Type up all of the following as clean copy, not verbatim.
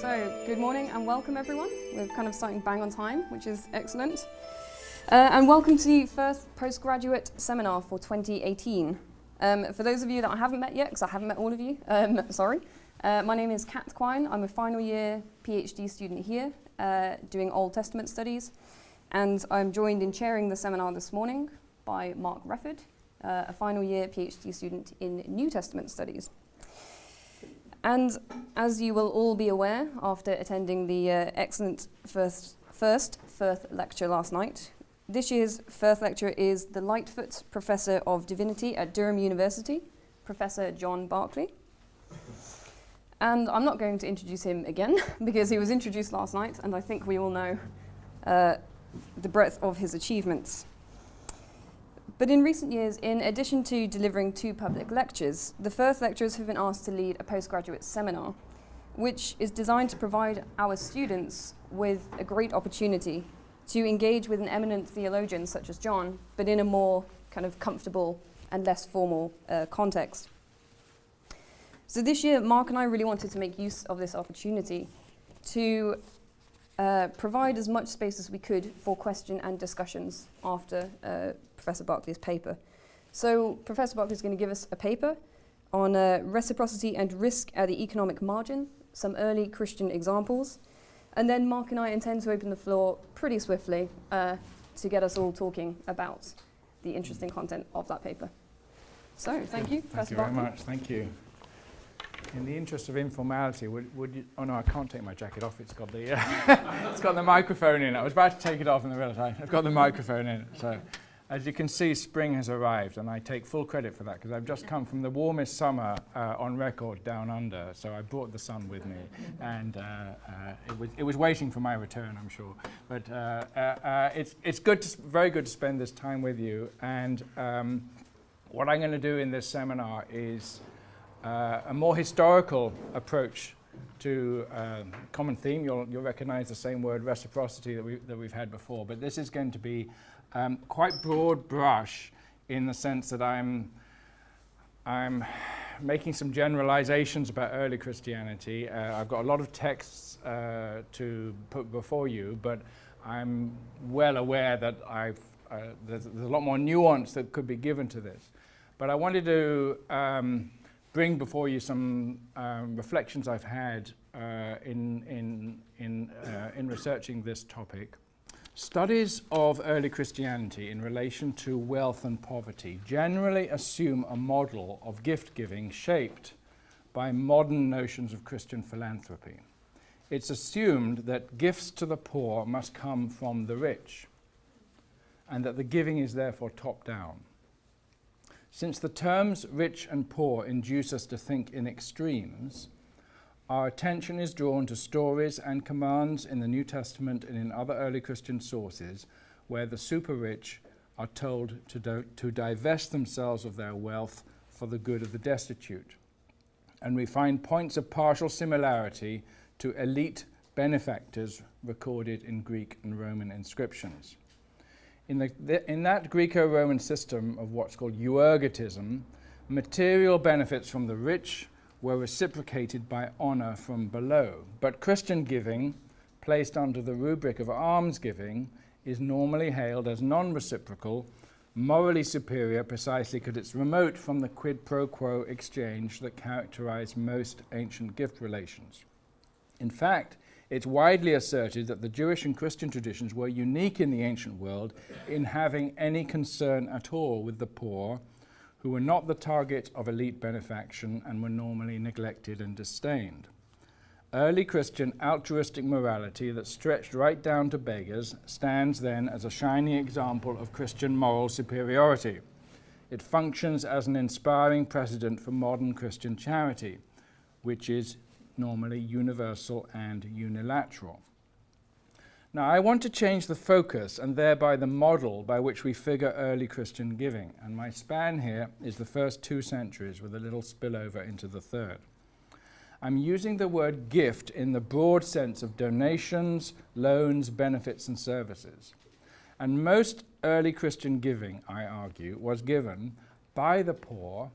So, good morning and welcome everyone. We're kind of starting bang on time, which is excellent. And welcome to the first postgraduate seminar for 2018. For those of you that I haven't met yet, because I haven't met all of you, sorry. My name is Kat Quine. I'm a final year PhD student here, doing Old Testament studies. And I'm joined in chairing the seminar this morning by Mark Refford, a final year PhD student in New Testament studies. And as you will all be aware, after attending the excellent first Firth Lecture last night, this year's Firth Lecture is the Lightfoot Professor of Divinity at Durham University, Professor John Barclay. And I'm not going to introduce him again, because he was introduced last night, and I think we all know the breadth of his achievements. But in recent years, in addition to delivering 2 public lectures, the Firth Lecturers have been asked to lead a postgraduate seminar, which is designed to provide our students with a great opportunity to engage with an eminent theologian such as John, but in a more kind of comfortable and less formal context. So this year, Mark and I really wanted to make use of this opportunity to provide as much space as we could for question and discussions after Professor Barclay's paper. So Professor Barclay is going to give us a paper on reciprocity and risk at the economic margin, some early Christian examples, and then Mark and I intend to open the floor pretty swiftly to get us all talking about the interesting content of that paper. So thank you, Professor Barclay. Thank you very much, thank you. In the interest of informality, would you, oh no, I can't take my jacket off, it's got the, it's got the microphone in it. I was about to take it off and I realised I've got the microphone in it. So, as you can see, spring has arrived, and I take full credit for that, because I've just come from the warmest summer on record down under, so I brought the sun with me, and it was waiting for my return, I'm sure. But it's good, very good to spend this time with you, and what I'm going to do in this seminar is a more historical approach to common theme. You'll recognize the same word, reciprocity, that we've had before, but this is going to be quite broad brush in the sense that I'm making some generalizations about early Christianity. I've got a lot of texts to put before you, but I'm well aware that there's a lot more nuance that could be given to this. But I wanted to bring before you some reflections I've had in researching this topic. Studies of early Christianity in relation to wealth and poverty generally assume a model of gift-giving shaped by modern notions of Christian philanthropy. It's assumed that gifts to the poor must come from the rich, and that the giving is therefore top-down. Since the terms rich and poor induce us to think in extremes, our attention is drawn to stories and commands in the New Testament and in other early Christian sources where the super-rich are told to divest themselves of their wealth for the good of the destitute. And we find points of partial similarity to elite benefactors recorded in Greek and Roman inscriptions. In that Greco-Roman system of what's called euergetism, material benefits from the rich were reciprocated by honor from below. But Christian giving, placed under the rubric of almsgiving, is normally hailed as non-reciprocal, morally superior precisely because it's remote from the quid pro quo exchange that characterized most ancient gift relations. In fact, it's widely asserted that the Jewish and Christian traditions were unique in the ancient world in having any concern at all with the poor, who were not the target of elite benefaction and were normally neglected and disdained. Early Christian altruistic morality that stretched right down to beggars stands then as a shining example of Christian moral superiority. It functions as an inspiring precedent for modern Christian charity, which is normally universal and unilateral. Now, I want to change the focus and thereby the model by which we figure early Christian giving, and my span here is the first 2 centuries with a little spillover into the 3rd. I'm using the word gift in the broad sense of donations, loans, benefits, and services. And most early Christian giving, I argue, was given by the poor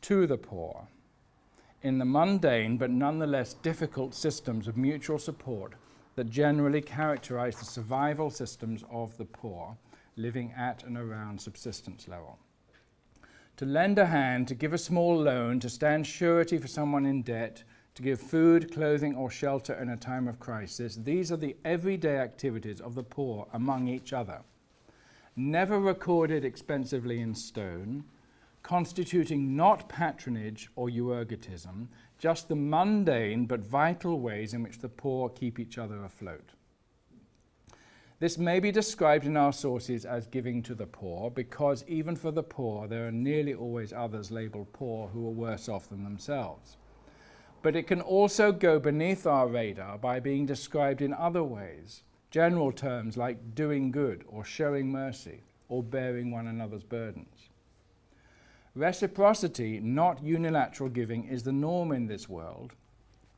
to the poor. in the mundane but nonetheless difficult systems of mutual support that generally characterize the survival systems of the poor living at and around subsistence level. To lend a hand, to give a small loan, to stand surety for someone in debt, to give food, clothing, or shelter in a time of crisis, these are the everyday activities of the poor among each other, never recorded expensively in stone, constituting not patronage or euergetism, just the mundane but vital ways in which the poor keep each other afloat. This may be described in our sources as giving to the poor, because even for the poor there are nearly always others labelled poor who are worse off than themselves. But it can also go beneath our radar by being described in other ways, general terms like doing good or showing mercy or bearing one another's burdens. Reciprocity, not unilateral giving, is the norm in this world,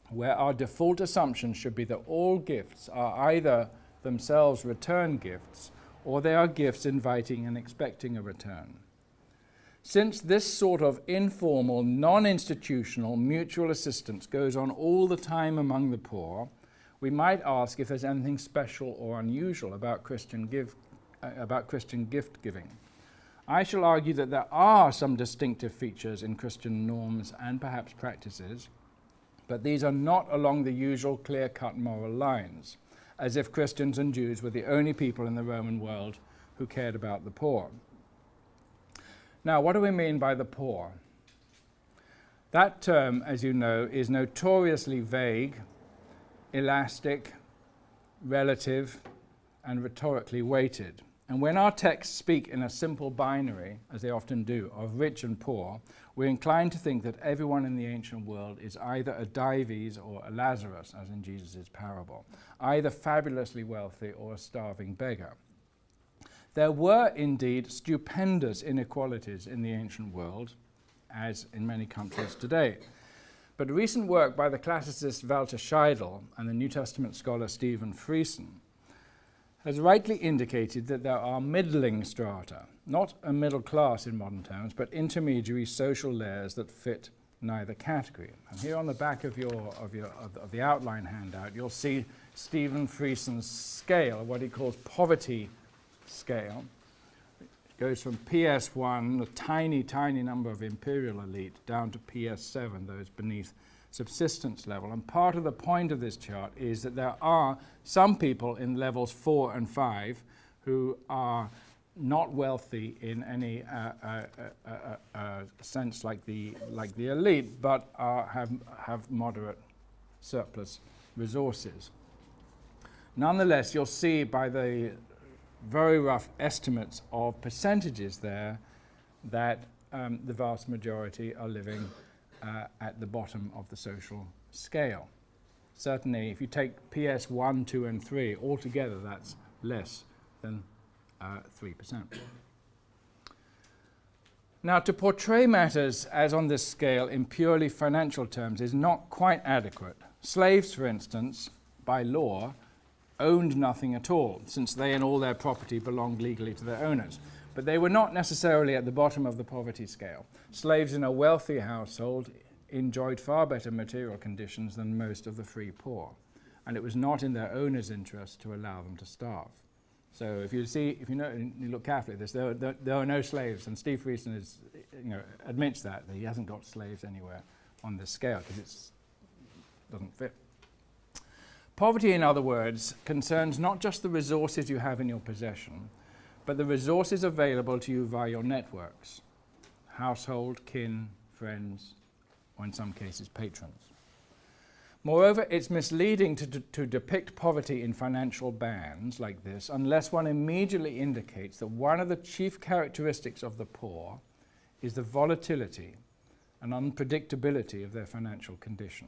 where our default assumption should be that all gifts are either themselves return gifts, or they are gifts inviting and expecting a return. Since this sort of informal, non-institutional mutual assistance goes on all the time among the poor, we might ask if there's anything special or unusual about Christian gift giving. I shall argue that there are some distinctive features in Christian norms and perhaps practices, but these are not along the usual clear-cut moral lines, as if Christians and Jews were the only people in the Roman world who cared about the poor. Now, what do we mean by the poor? That term, as you know, is notoriously vague, elastic, relative, and rhetorically weighted. And when our texts speak in a simple binary, as they often do, of rich and poor, we're inclined to think that everyone in the ancient world is either a Dives or a Lazarus, as in Jesus' parable, either fabulously wealthy or a starving beggar. There were indeed stupendous inequalities in the ancient world, as in many countries today. But recent work by the classicist Walter Scheidel and the New Testament scholar Stephen Friesen has rightly indicated that there are middling strata, not a middle class in modern terms, but intermediary social layers that fit neither category. And here on the back of the outline handout, you'll see Stephen Friesen's scale, what he calls poverty scale. It goes from PS1, the tiny, tiny number of imperial elite, down to PS7, those beneath subsistence level. And part of the point of this chart is that there are some people in levels 4 and 5 who are not wealthy in any sense like the elite, but have moderate surplus resources. Nonetheless, you'll see by the very rough estimates of percentages there that the vast majority are living at the bottom of the social scale. Certainly, if you take PS 1, 2, and 3, altogether that's less than 3%. Now, to portray matters as on this scale in purely financial terms is not quite adequate. Slaves, for instance, by law, owned nothing at all, since they and all their property belonged legally to their owners. But they were not necessarily at the bottom of the poverty scale. Slaves in a wealthy household enjoyed far better material conditions than most of the free poor, and it was not in their owner's interest to allow them to starve. So if you look carefully at this, there are no slaves, and Steve Friesen admits that he hasn't got slaves anywhere on this scale because it doesn't fit. Poverty, in other words, concerns not just the resources you have in your possession, but the resources available to you via your networks, household, kin, friends, or in some cases patrons. Moreover, it's misleading to depict poverty in financial bands like this unless one immediately indicates that one of the chief characteristics of the poor is the volatility and unpredictability of their financial condition.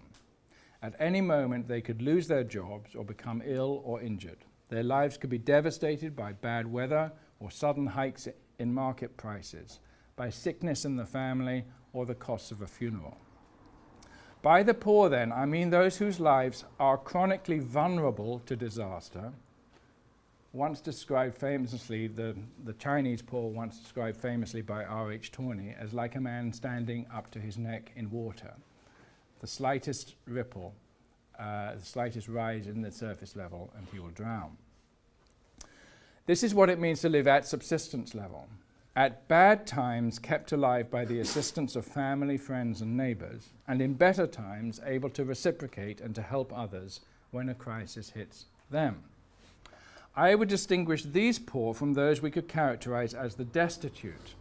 At any moment, they could lose their jobs or become ill or injured. Their lives could be devastated by bad weather or sudden hikes in market prices, by sickness in the family or the costs of a funeral. By the poor, then, I mean those whose lives are chronically vulnerable to disaster. Once described famously, the Chinese poor, once described famously by R.H. Tawney as like a man standing up to his neck in water. the slightest ripple, the slightest rise in the surface level, and he will drown. This is what it means to live at subsistence level. At bad times, kept alive by the assistance of family, friends, and neighbours, and in better times, able to reciprocate and to help others when a crisis hits them. I would distinguish these poor from those we could characterize as the destitute.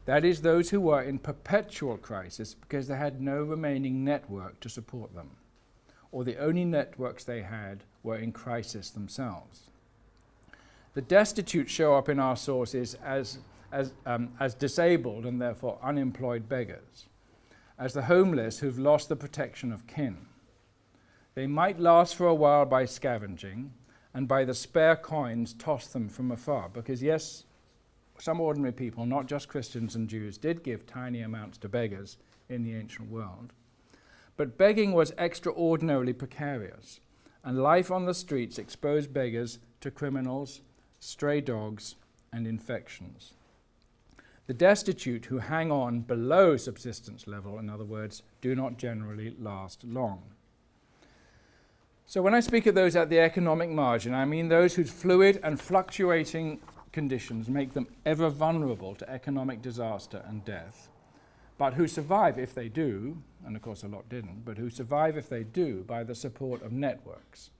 That is, those who were in perpetual crisis because they had no remaining network to support them, or the only networks they had were in crisis themselves. The destitute show up in our sources as disabled and therefore unemployed beggars, as the homeless who've lost the protection of kin. They might last for a while by scavenging, and by the spare coins toss them from afar, because yes, some ordinary people, not just Christians and Jews, did give tiny amounts to beggars in the ancient world. But begging was extraordinarily precarious, and life on the streets exposed beggars to criminals, stray dogs, and infections. The destitute who hang on below subsistence level, in other words, do not generally last long. So when I speak of those at the economic margin, I mean those whose fluid and fluctuating conditions make them ever vulnerable to economic disaster and death, but who survive if they do, and of course a lot didn't, but who survive if they do by the support of networks,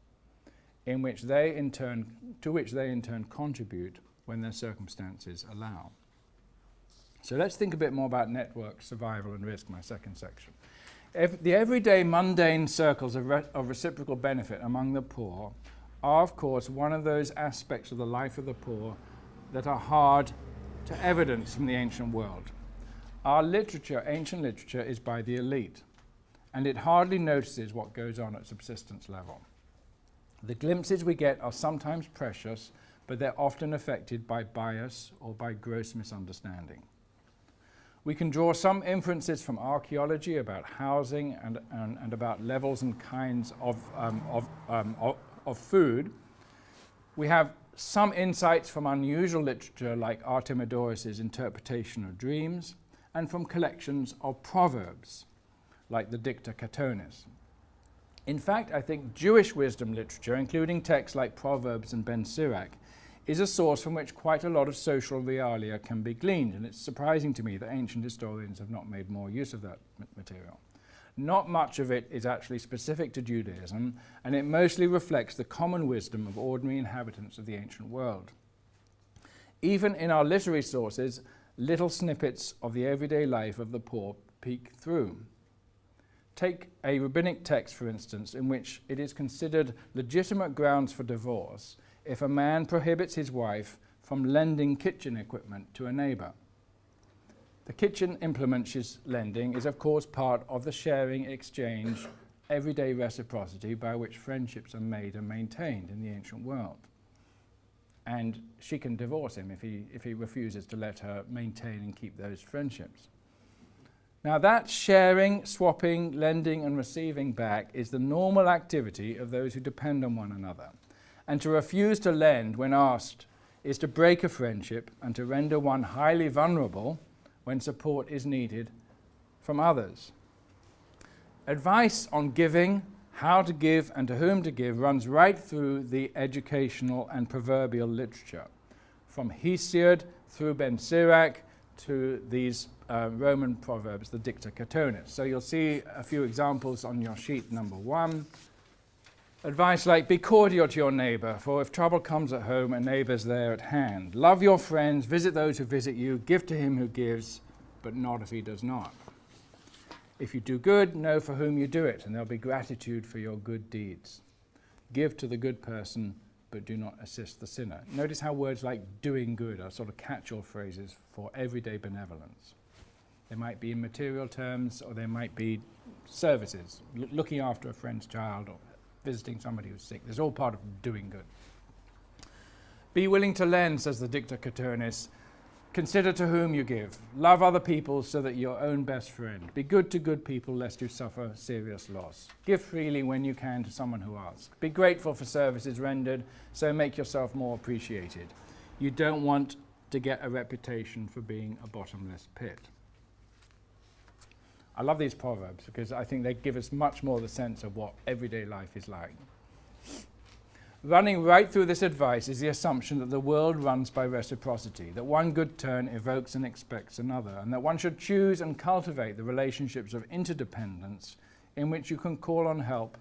to which they in turn contribute when their circumstances allow. So let's think a bit more about network, survival, and risk, my second section. The everyday mundane circles of reciprocal benefit among the poor are, of course, one of those aspects of the life of the poor that are hard to evidence from the ancient world. Our literature, ancient literature, is by the elite, and it hardly notices what goes on at subsistence level. The glimpses we get are sometimes precious, but they're often affected by bias or by gross misunderstanding. We can draw some inferences from archaeology about housing and about levels and kinds of food. We have some insights from unusual literature like Artemidorus' interpretation of dreams, and from collections of proverbs like the Dicta Catonis. In fact, I think Jewish wisdom literature, including texts like Proverbs and Ben Sirach, is a source from which quite a lot of social realia can be gleaned, and it's surprising to me that ancient historians have not made more use of that material. Not much of it is actually specific to Judaism, and it mostly reflects the common wisdom of ordinary inhabitants of the ancient world. Even in our literary sources, little snippets of the everyday life of the poor peek through. Take a rabbinic text, for instance, in which it is considered legitimate grounds for divorce if a man prohibits his wife from lending kitchen equipment to a neighbor. The kitchen implement she's lending is, of course, part of the sharing, exchange, everyday reciprocity by which friendships are made and maintained in the ancient world. And she can divorce him if he refuses to let her maintain and keep those friendships. Now that sharing, swapping, lending and receiving back is the normal activity of those who depend on one another. And to refuse to lend when asked is to break a friendship and to render one highly vulnerable when support is needed from others. Advice on giving, how to give and to whom to give runs right through the educational and proverbial literature, from Hesiod through Ben Sirach to these Roman proverbs, the Dicta Catonis. So you'll see a few examples on your sheet, number 1. Advice like, be cordial to your neighbor, for if trouble comes at home, a neighbor's there at hand. Love your friends, visit those who visit you, give to him who gives, but not if he does not. If you do good, know for whom you do it, and there'll be gratitude for your good deeds. Give to the good person, but do not assist the sinner. Notice how words like doing good are sort of catch-all phrases for everyday benevolence. They might be in material terms, or they might be services, looking after a friend's child, or visiting somebody who's sick. There's all part of doing good. Be willing to lend, says the Dicta Catonis. Consider to whom you give. Love other people so that you're your own best friend. Be good to good people lest you suffer serious loss. Give freely when you can to someone who asks. Be grateful for services rendered, so make yourself more appreciated. You don't want to get a reputation for being a bottomless pit. I love these proverbs because I think they give us much more the sense of what everyday life is like. Running right through this advice is the assumption that the world runs by reciprocity, that one good turn evokes and expects another, and that one should choose and cultivate the relationships of interdependence in which you can call on help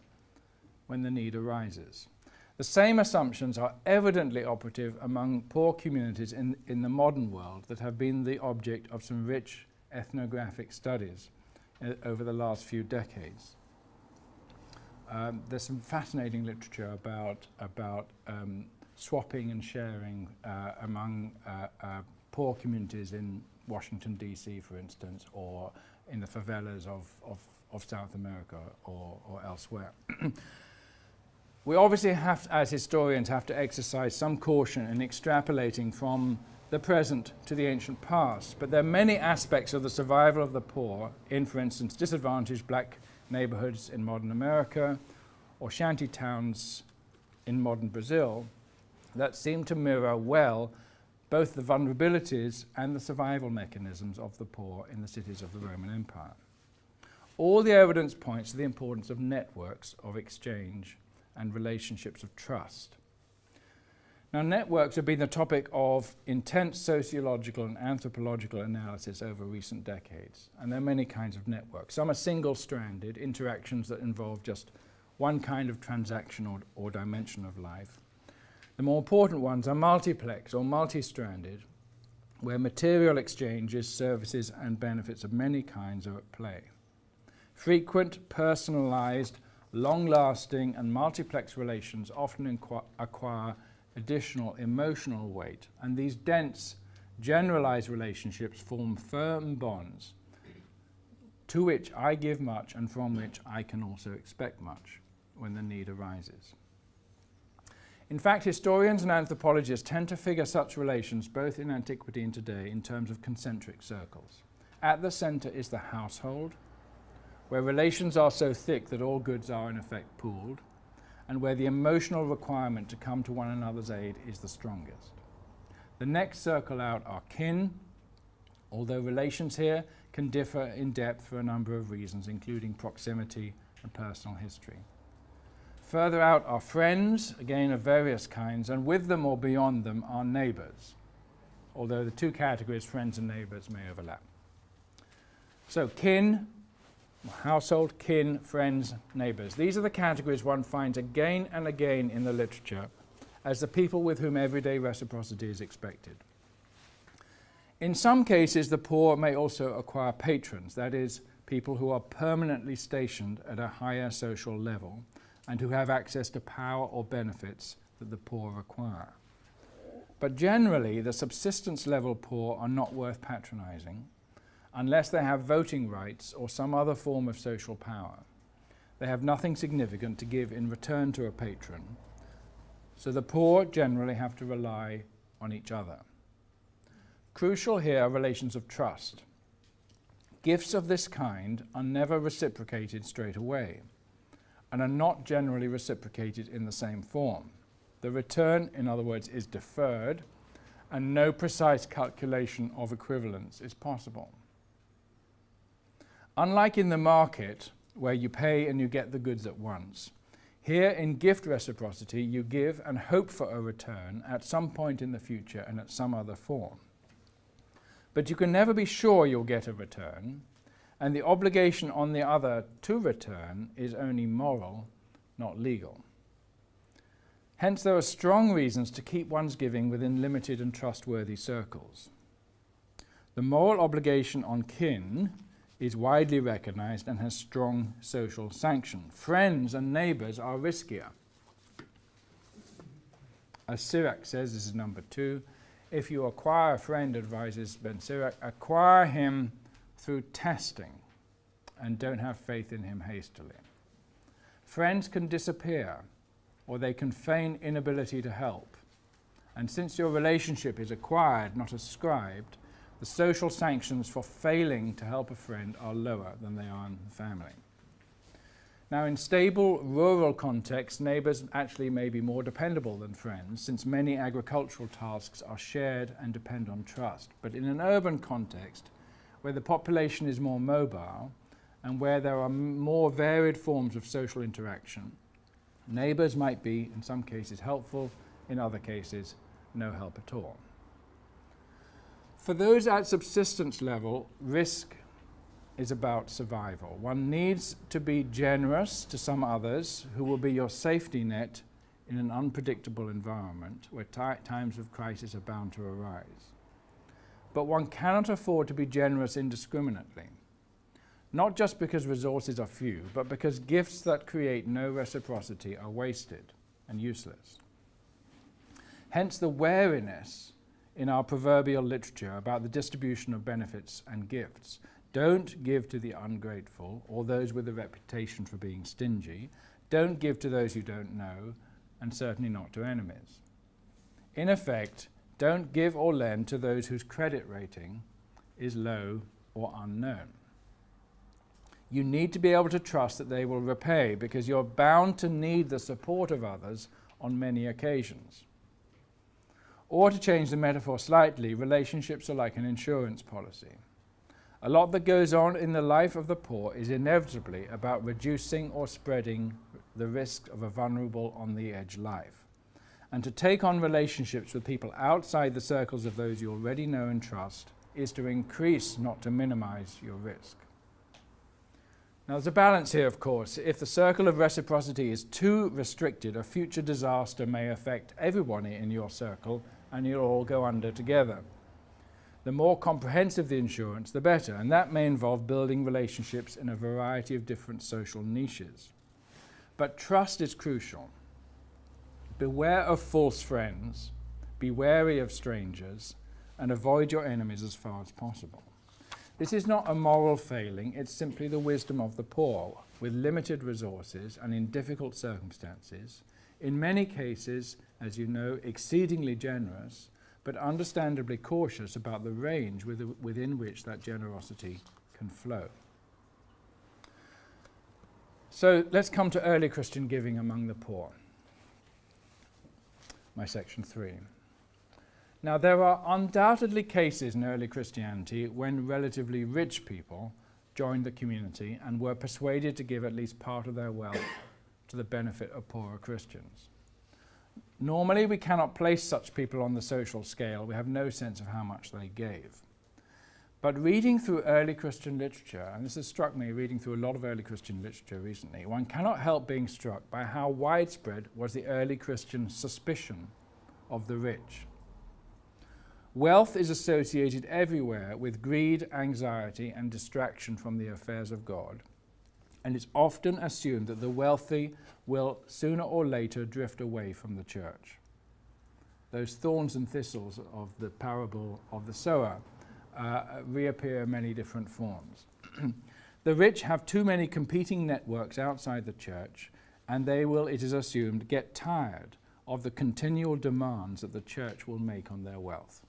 when the need arises. The same assumptions are evidently operative among poor communities in the modern world that have been the object of some rich ethnographic studies over the last few decades. There's some fascinating literature about swapping and sharing among poor communities in Washington, D.C., for instance, or in the favelas of South America or elsewhere. We obviously have, as historians, have to exercise some caution in extrapolating from the present to the ancient past, but there are many aspects of the survival of the poor in, for instance, disadvantaged black neighborhoods in modern America or shanty towns in modern Brazil that seem to mirror well both the vulnerabilities and the survival mechanisms of the poor in the cities of the Roman Empire. All the evidence points to the importance of networks of exchange and relationships of trust. Now, networks have been the topic of intense sociological and anthropological analysis over recent decades, and there are many kinds of networks. Some are single-stranded interactions that involve just one kind of transaction or dimension of life. The more important ones are multiplex or multi-stranded, where material exchanges, services, and benefits of many kinds are at play. Frequent, personalized, long-lasting, and multiplex relations often acquire additional emotional weight, and these dense, generalized relationships form firm bonds to which I give much and from which I can also expect much when the need arises. In fact, historians and anthropologists tend to figure such relations both in antiquity and today in terms of concentric circles. At the center is the household, where relations are so thick that all goods are in effect pooled, and where the emotional requirement to come to one another's aid is the strongest. The next circle out are kin, although relations here can differ in depth for a number of reasons, including proximity and personal history. Further out are friends, again of various kinds, and with them or beyond them are neighbors, although the two categories, friends and neighbors, may overlap. So kin, household, kin, friends, neighbors. These are the categories one finds again and again in the literature as the people with whom everyday reciprocity is expected. In some cases, the poor may also acquire patrons, that is, people who are permanently stationed at a higher social level and who have access to power or benefits that the poor require. But generally, the subsistence level poor are not worth patronizing unless they have voting rights or some other form of social power. They have nothing significant to give in return to a patron, so the poor generally have to rely on each other. Crucial here are relations of trust. Gifts of this kind are never reciprocated straight away and are not generally reciprocated in the same form. The return, in other words, is deferred, and no precise calculation of equivalence is possible. Unlike in the market, where you pay and you get the goods at once, here in gift reciprocity, you give and hope for a return at some point in the future and at some other form. But you can never be sure you'll get a return, and the obligation on the other to return is only moral, not legal. Hence, there are strong reasons to keep one's giving within limited and trustworthy circles. The moral obligation on kin is widely recognized and has strong social sanction. Friends and neighbors are riskier. As Sirach says, this is number 2, if you acquire a friend, advises Ben Sirach, acquire him through testing and don't have faith in him hastily. Friends can disappear, or they can feign inability to help. And since your relationship is acquired, not ascribed, the social sanctions for failing to help a friend are lower than they are in the family. Now, in stable rural contexts, neighbors actually may be more dependable than friends, since many agricultural tasks are shared and depend on trust. But in an urban context, where the population is more mobile and where there are more varied forms of social interaction. Neighbours might be, in some cases, helpful, in other cases, no help at all. For those at subsistence level, risk is about survival. One needs to be generous to some others who will be your safety net in an unpredictable environment where times of crisis are bound to arise. But one cannot afford to be generous indiscriminately, not just because resources are few, but because gifts that create no reciprocity are wasted and useless. Hence the wariness in our proverbial literature about the distribution of benefits and gifts. Don't give to the ungrateful or those with a reputation for being stingy. Don't give to those you don't know, and certainly not to enemies. In effect, don't give or lend to those whose credit rating is low or unknown. You need to be able to trust that they will repay, because you're bound to need the support of others on many occasions. Or to change the metaphor slightly, relationships are like an insurance policy. A lot that goes on in the life of the poor is inevitably about reducing or spreading the risk of a vulnerable on-the-edge life. And to take on relationships with people outside the circles of those you already know and trust is to increase, not to minimize, your risk. Now, there's a balance here, of course. If the circle of reciprocity is too restricted, a future disaster may affect everyone in your circle and you'll all go under together. The more comprehensive the insurance, the better, and that may involve building relationships in a variety of different social niches. But trust is crucial. Beware of false friends, be wary of strangers, and avoid your enemies as far as possible. This is not a moral failing, it's simply the wisdom of the poor, with limited resources and in difficult circumstances, in many cases, as you know, exceedingly generous, but understandably cautious about the range within which that generosity can flow. So let's come to early Christian giving among the poor. My section 3. Now, there are undoubtedly cases in early Christianity when relatively rich people joined the community and were persuaded to give at least part of their wealth to the benefit of poorer Christians. Normally, we cannot place such people on the social scale. We have no sense of how much they gave. But reading through early Christian literature, and this has struck me reading through a lot of early Christian literature recently, one cannot help being struck by how widespread was the early Christian suspicion of the rich. Wealth is associated everywhere with greed, anxiety, and distraction from the affairs of God, and it's often assumed that the wealthy will sooner or later drift away from the church. Those thorns and thistles of the parable of the sower reappear in many different forms. The rich have too many competing networks outside the church, and they will, it is assumed, get tired of the continual demands that the church will make on their wealth.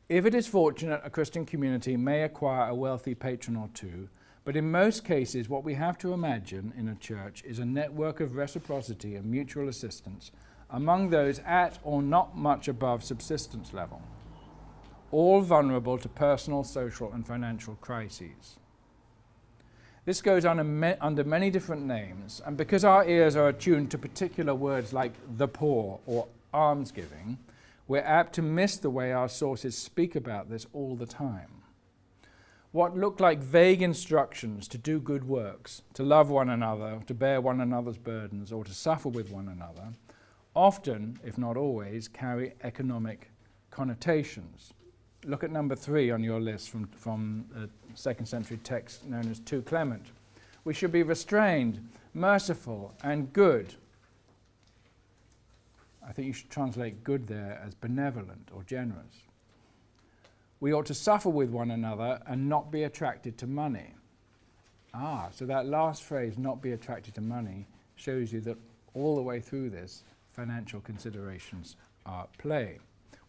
If it is fortunate, a Christian community may acquire a wealthy patron or two, but in most cases what we have to imagine in a church is a network of reciprocity and mutual assistance among those at or not much above subsistence level, all vulnerable to personal, social, and financial crises. This goes on under many different names, and because our ears are attuned to particular words like the poor or almsgiving, we're apt to miss the way our sources speak about this all the time. What look like vague instructions to do good works, to love one another, to bear one another's burdens, or to suffer with one another, often, if not always, carry economic connotations. Look at number 3 on your list from a 2nd century text known as 2 Clement. We should be restrained, merciful, and good. I think you should translate good there as benevolent or generous. We ought to suffer with one another and not be attracted to money. So that last phrase, not be attracted to money, shows you that all the way through this, financial considerations are at play.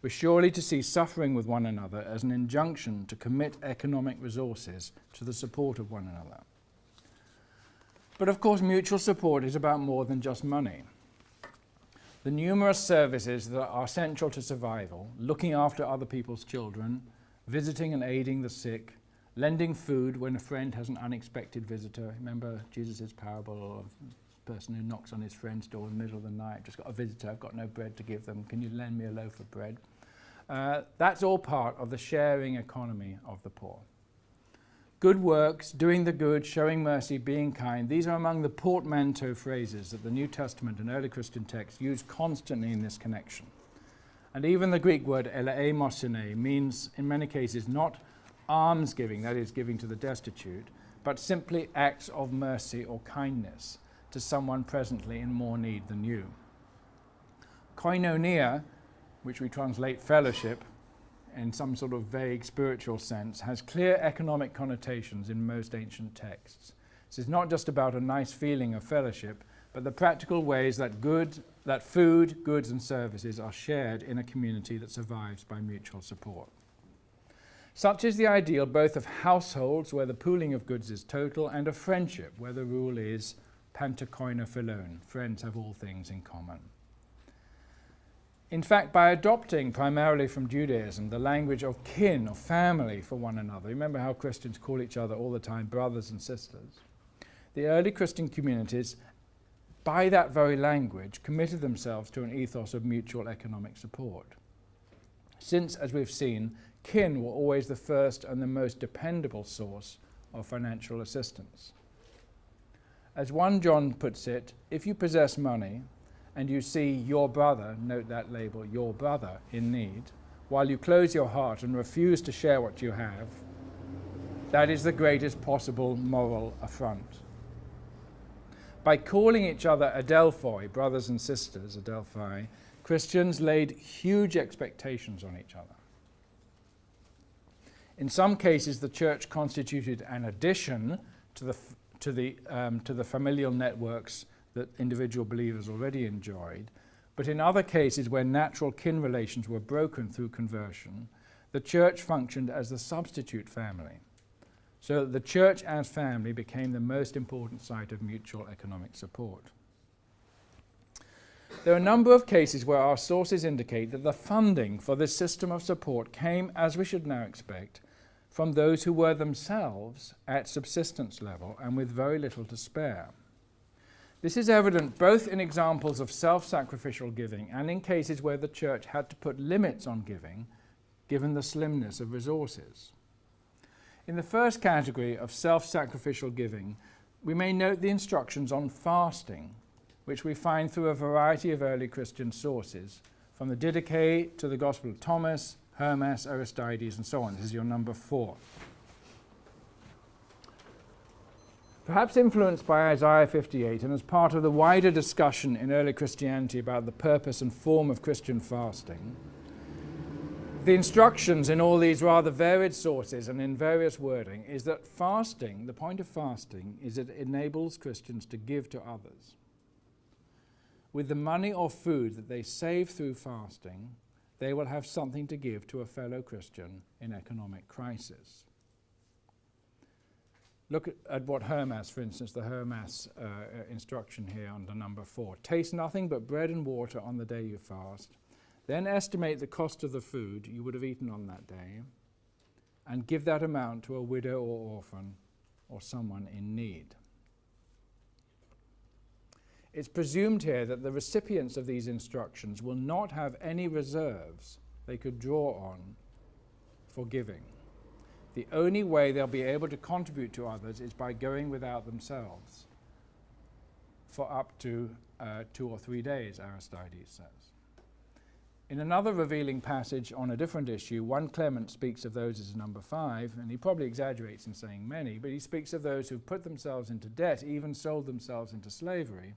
We're surely to see suffering with one another as an injunction to commit economic resources to the support of one another. But of course, mutual support is about more than just money. The numerous services that are essential to survival, looking after other people's children, visiting and aiding the sick, lending food when a friend has an unexpected visitor. Remember Jesus' parable of the person who knocks on his friend's door in the middle of the night, just got a visitor, I've got no bread to give them, can you lend me a loaf of bread? That's all part of the sharing economy of the poor. Good works, doing the good, showing mercy, being kind, these are among the portmanteau phrases that the New Testament and early Christian texts use constantly in this connection. And even the Greek word eleemosine means in many cases not almsgiving, that is giving to the destitute, but simply acts of mercy or kindness to someone presently in more need than you. Koinonia, which we translate fellowship in some sort of vague spiritual sense, has clear economic connotations in most ancient texts. This is not just about a nice feeling of fellowship, but the practical ways that food, goods and services are shared in a community that survives by mutual support. Such is the ideal both of households, where the pooling of goods is total, and of friendship, where the rule is pantakoina philone, friends have all things in common. In fact, by adopting primarily from Judaism the language of kin or family for one another, remember how Christians call each other all the time brothers and sisters, the early Christian communities, by that very language, committed themselves to an ethos of mutual economic support. Since, as we've seen, kin were always the first and the most dependable source of financial assistance. As 1 John puts it, if you possess money and you see your brother, note that label, your brother, in need, while you close your heart and refuse to share what you have, that is the greatest possible moral affront. By calling each other adelphoi, brothers and sisters, adelphoi, Christians laid huge expectations on each other. In some cases, the church constituted an addition to the familial networks that individual believers already enjoyed, but in other cases where natural kin relations were broken through conversion, the church functioned as the substitute family, so that the church as family became the most important site of mutual economic support. There are a number of cases where our sources indicate that the funding for this system of support came, as we should now expect, from those who were themselves at subsistence level and with very little to spare. This is evident both in examples of self-sacrificial giving and in cases where the church had to put limits on giving, given the slimness of resources. In the first category of self-sacrificial giving, we may note the instructions on fasting, which we find through a variety of early Christian sources, from the Didache to the Gospel of Thomas, Hermas, Aristides, and so on. This is your number 4. Perhaps influenced by Isaiah 58 and as part of the wider discussion in early Christianity about the purpose and form of Christian fasting, the instructions in all these rather varied sources and in various wording is that fasting, the point of fasting, is that it enables Christians to give to others. With the money or food that they save through fasting, they will have something to give to a fellow Christian in economic crisis. Look at what Hermas, for instance, the Hermas instruction here under number 4. Taste nothing but bread and water on the day you fast. Then estimate the cost of the food you would have eaten on that day and give that amount to a widow or orphan or someone in need. It's presumed here that the recipients of these instructions will not have any reserves they could draw on for giving. The only way they'll be able to contribute to others is by going without themselves for up to 2 or 3 days, Aristides says. In another revealing passage on a different issue, 1 Clement speaks of those as number 5, and he probably exaggerates in saying many, but he speaks of those who put themselves into debt, even sold themselves into slavery,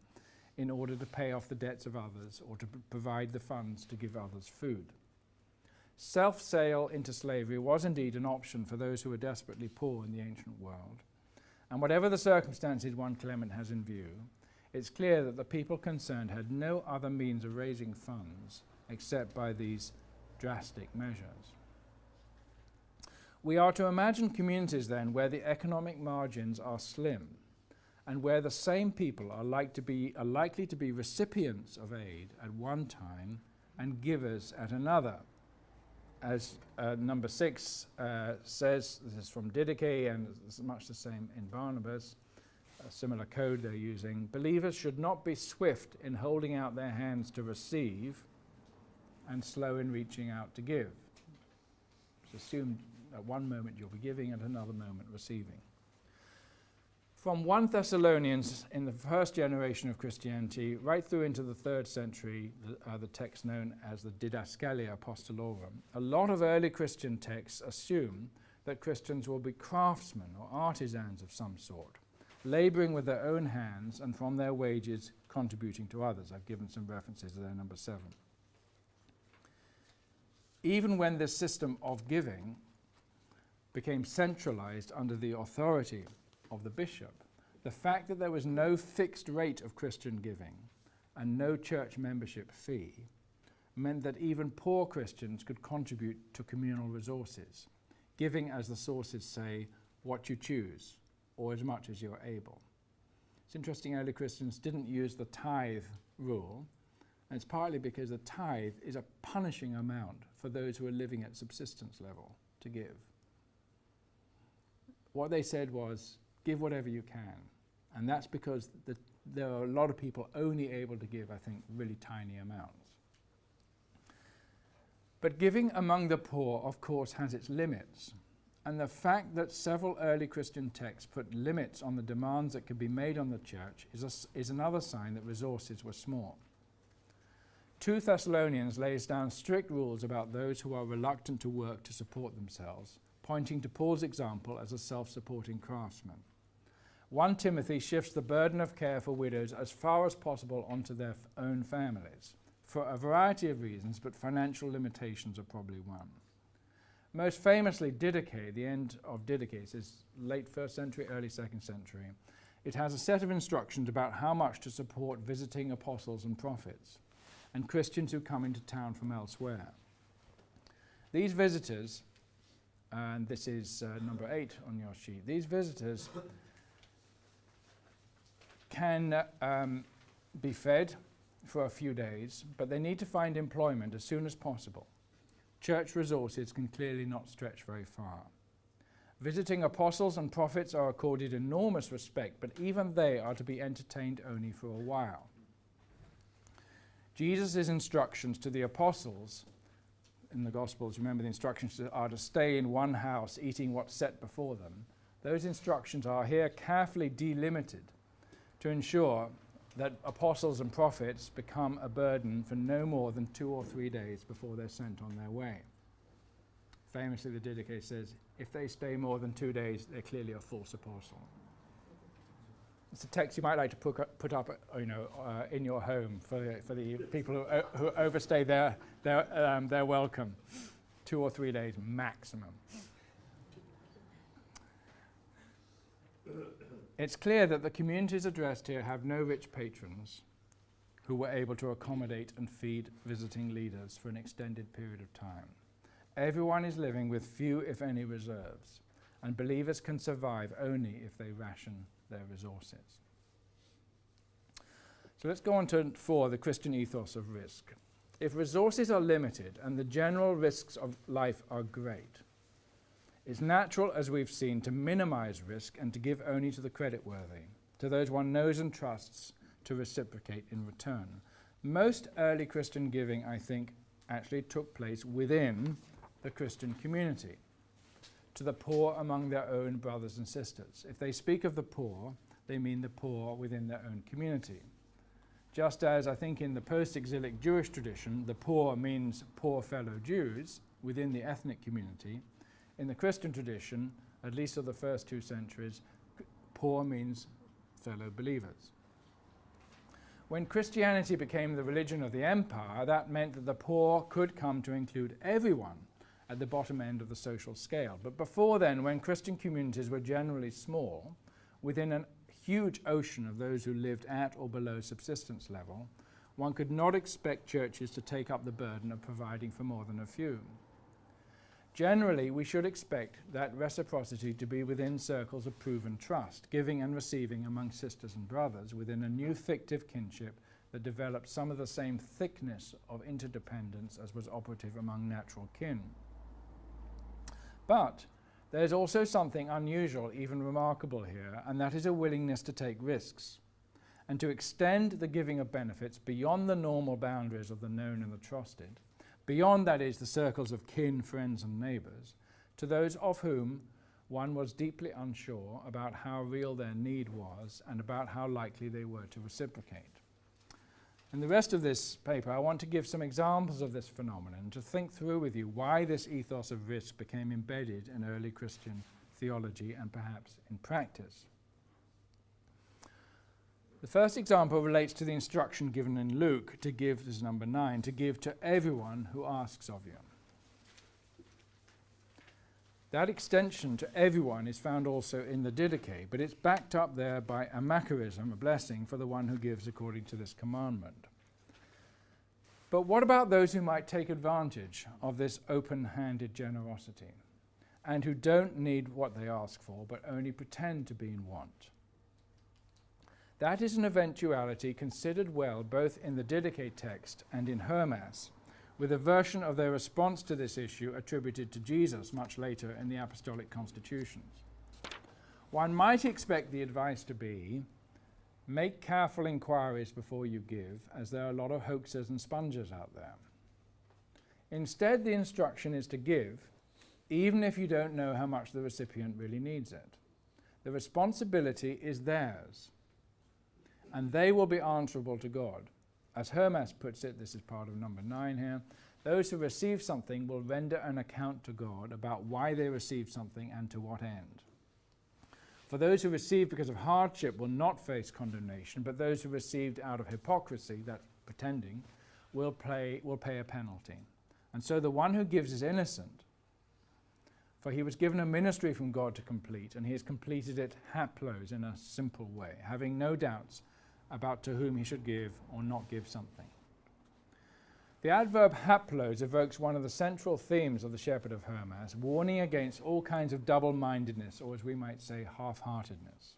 in order to pay off the debts of others or to provide the funds to give others food. Self-sale into slavery was indeed an option for those who were desperately poor in the ancient world. And whatever the circumstances 1 Clement has in view, it's clear that the people concerned had no other means of raising funds except by these drastic measures. We are to imagine communities then where the economic margins are slim and where the same people are likely to be recipients of aid at one time and givers at another. as number 6 says, this is from Didache, and it's much the same in Barnabas, a similar code they're using. Believers should not be swift in holding out their hands to receive and slow in reaching out to give. It's assumed at one moment you'll be giving, at another moment receiving. From 1 Thessalonians in the first generation of Christianity right through into the 3rd century, the text known as the Didaskalia Apostolorum, a lot of early Christian texts assume that Christians will be craftsmen or artisans of some sort, labouring with their own hands and from their wages contributing to others. I've given some references there, number 7. Even when this system of giving became centralised under the authority of the bishop, the fact that there was no fixed rate of Christian giving and no church membership fee meant that even poor Christians could contribute to communal resources, giving, as the sources say, what you choose, or as much as you're able. It's interesting, early Christians didn't use the tithe rule, and it's partly because the tithe is a punishing amount for those who are living at subsistence level to give. What they said was, give whatever you can. And that's because there are a lot of people only able to give, I think, really tiny amounts. But giving among the poor, of course, has its limits. And the fact that several early Christian texts put limits on the demands that could be made on the church is another sign that resources were small. 2 Thessalonians lays down strict rules about those who are reluctant to work to support themselves, pointing to Paul's example as a self-supporting craftsman. 1 Timothy shifts the burden of care for widows as far as possible onto their own families, for a variety of reasons, but financial limitations are probably one. Most famously, Didache, the end of Didache, is late 1st century, early 2nd century. It has a set of instructions about how much to support visiting apostles and prophets, and Christians who come into town from elsewhere. These visitors, and this is number 8 on your sheet, these visitors can be fed for a few days, but they need to find employment as soon as possible. Church resources can clearly not stretch very far. Visiting apostles and prophets are accorded enormous respect, but even they are to be entertained only for a while. Jesus' instructions to the apostles in the Gospels, remember the instructions are to stay in one house, eating what's set before them. Those instructions are here carefully delimited to ensure that apostles and prophets become a burden for no more than 2 or 3 days before they're sent on their way. Famously, the Didache says, if they stay more than 2 days, they're clearly a false apostle. It's a text you might like to put up in your home for the people who overstay their welcome. 2 or 3 days maximum. It's clear that the communities addressed here have no rich patrons who were able to accommodate and feed visiting leaders for an extended period of time. Everyone is living with few, if any, reserves, and believers can survive only if they ration their resources. So let's go on to 4, the Christian ethos of risk. If resources are limited and the general risks of life are great, it's natural, as we've seen, to minimize risk and to give only to the creditworthy, to those one knows and trusts, to reciprocate in return. Most early Christian giving, I think, actually took place within the Christian community, to the poor among their own brothers and sisters. If they speak of the poor, they mean the poor within their own community. Just as I think in the post-exilic Jewish tradition, the poor means poor fellow Jews within the ethnic community, in the Christian tradition, at least of the first 2 centuries, poor means fellow believers. When Christianity became the religion of the empire, that meant that the poor could come to include everyone at the bottom end of the social scale. But before then, when Christian communities were generally small, within a huge ocean of those who lived at or below subsistence level, one could not expect churches to take up the burden of providing for more than a few. Generally, we should expect that reciprocity to be within circles of proven trust, giving and receiving among sisters and brothers within a new fictive kinship that developed some of the same thickness of interdependence as was operative among natural kin. But there's also something unusual, even remarkable here, and that is a willingness to take risks and to extend the giving of benefits beyond the normal boundaries of the known and the trusted, beyond, that is, the circles of kin, friends and neighbours, to those of whom one was deeply unsure about how real their need was and about how likely they were to reciprocate. In the rest of this paper, I want to give some examples of this phenomenon, to think through with you why this ethos of risk became embedded in early Christian theology and perhaps in practice. The first example relates to the instruction given in Luke to give, this is number 9, to give to everyone who asks of you. That extension to everyone is found also in the Didache, but it's backed up there by a macarism, a blessing for the one who gives according to this commandment. But what about those who might take advantage of this open-handed generosity and who don't need what they ask for but only pretend to be in want? That is an eventuality considered well both in the Didache text and in Hermas, with a version of their response to this issue attributed to Jesus much later in the Apostolic Constitutions. One might expect the advice to be, make careful inquiries before you give, as there are a lot of hoaxers and spongers out there. Instead, the instruction is to give, even if you don't know how much the recipient really needs it. The responsibility is theirs, and they will be answerable to God. As Hermas puts it, this is part of number 9 here, those who receive something will render an account to God about why they received something and to what end. For those who receive because of hardship will not face condemnation, but those who received out of hypocrisy, that's pretending, will pay a penalty. And so the one who gives is innocent, for he was given a ministry from God to complete, and he has completed it haplos, in a simple way, having no doubts about to whom he should give or not give something. The adverb haplos evokes one of the central themes of the Shepherd of Hermas, warning against all kinds of double-mindedness, or as we might say, half-heartedness.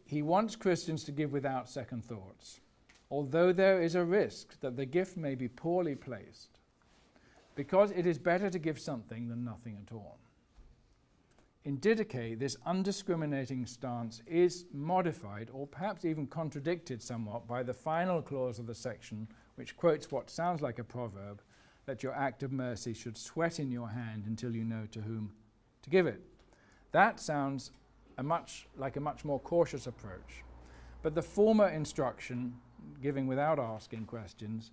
He wants Christians to give without second thoughts, although there is a risk that the gift may be poorly placed, because it is better to give something than nothing at all. In Didache, this undiscriminating stance is modified or perhaps even contradicted somewhat by the final clause of the section, which quotes what sounds like a proverb, that your act of mercy should sweat in your hand until you know to whom to give it. That sounds like a much more cautious approach. But the former instruction, giving without asking questions,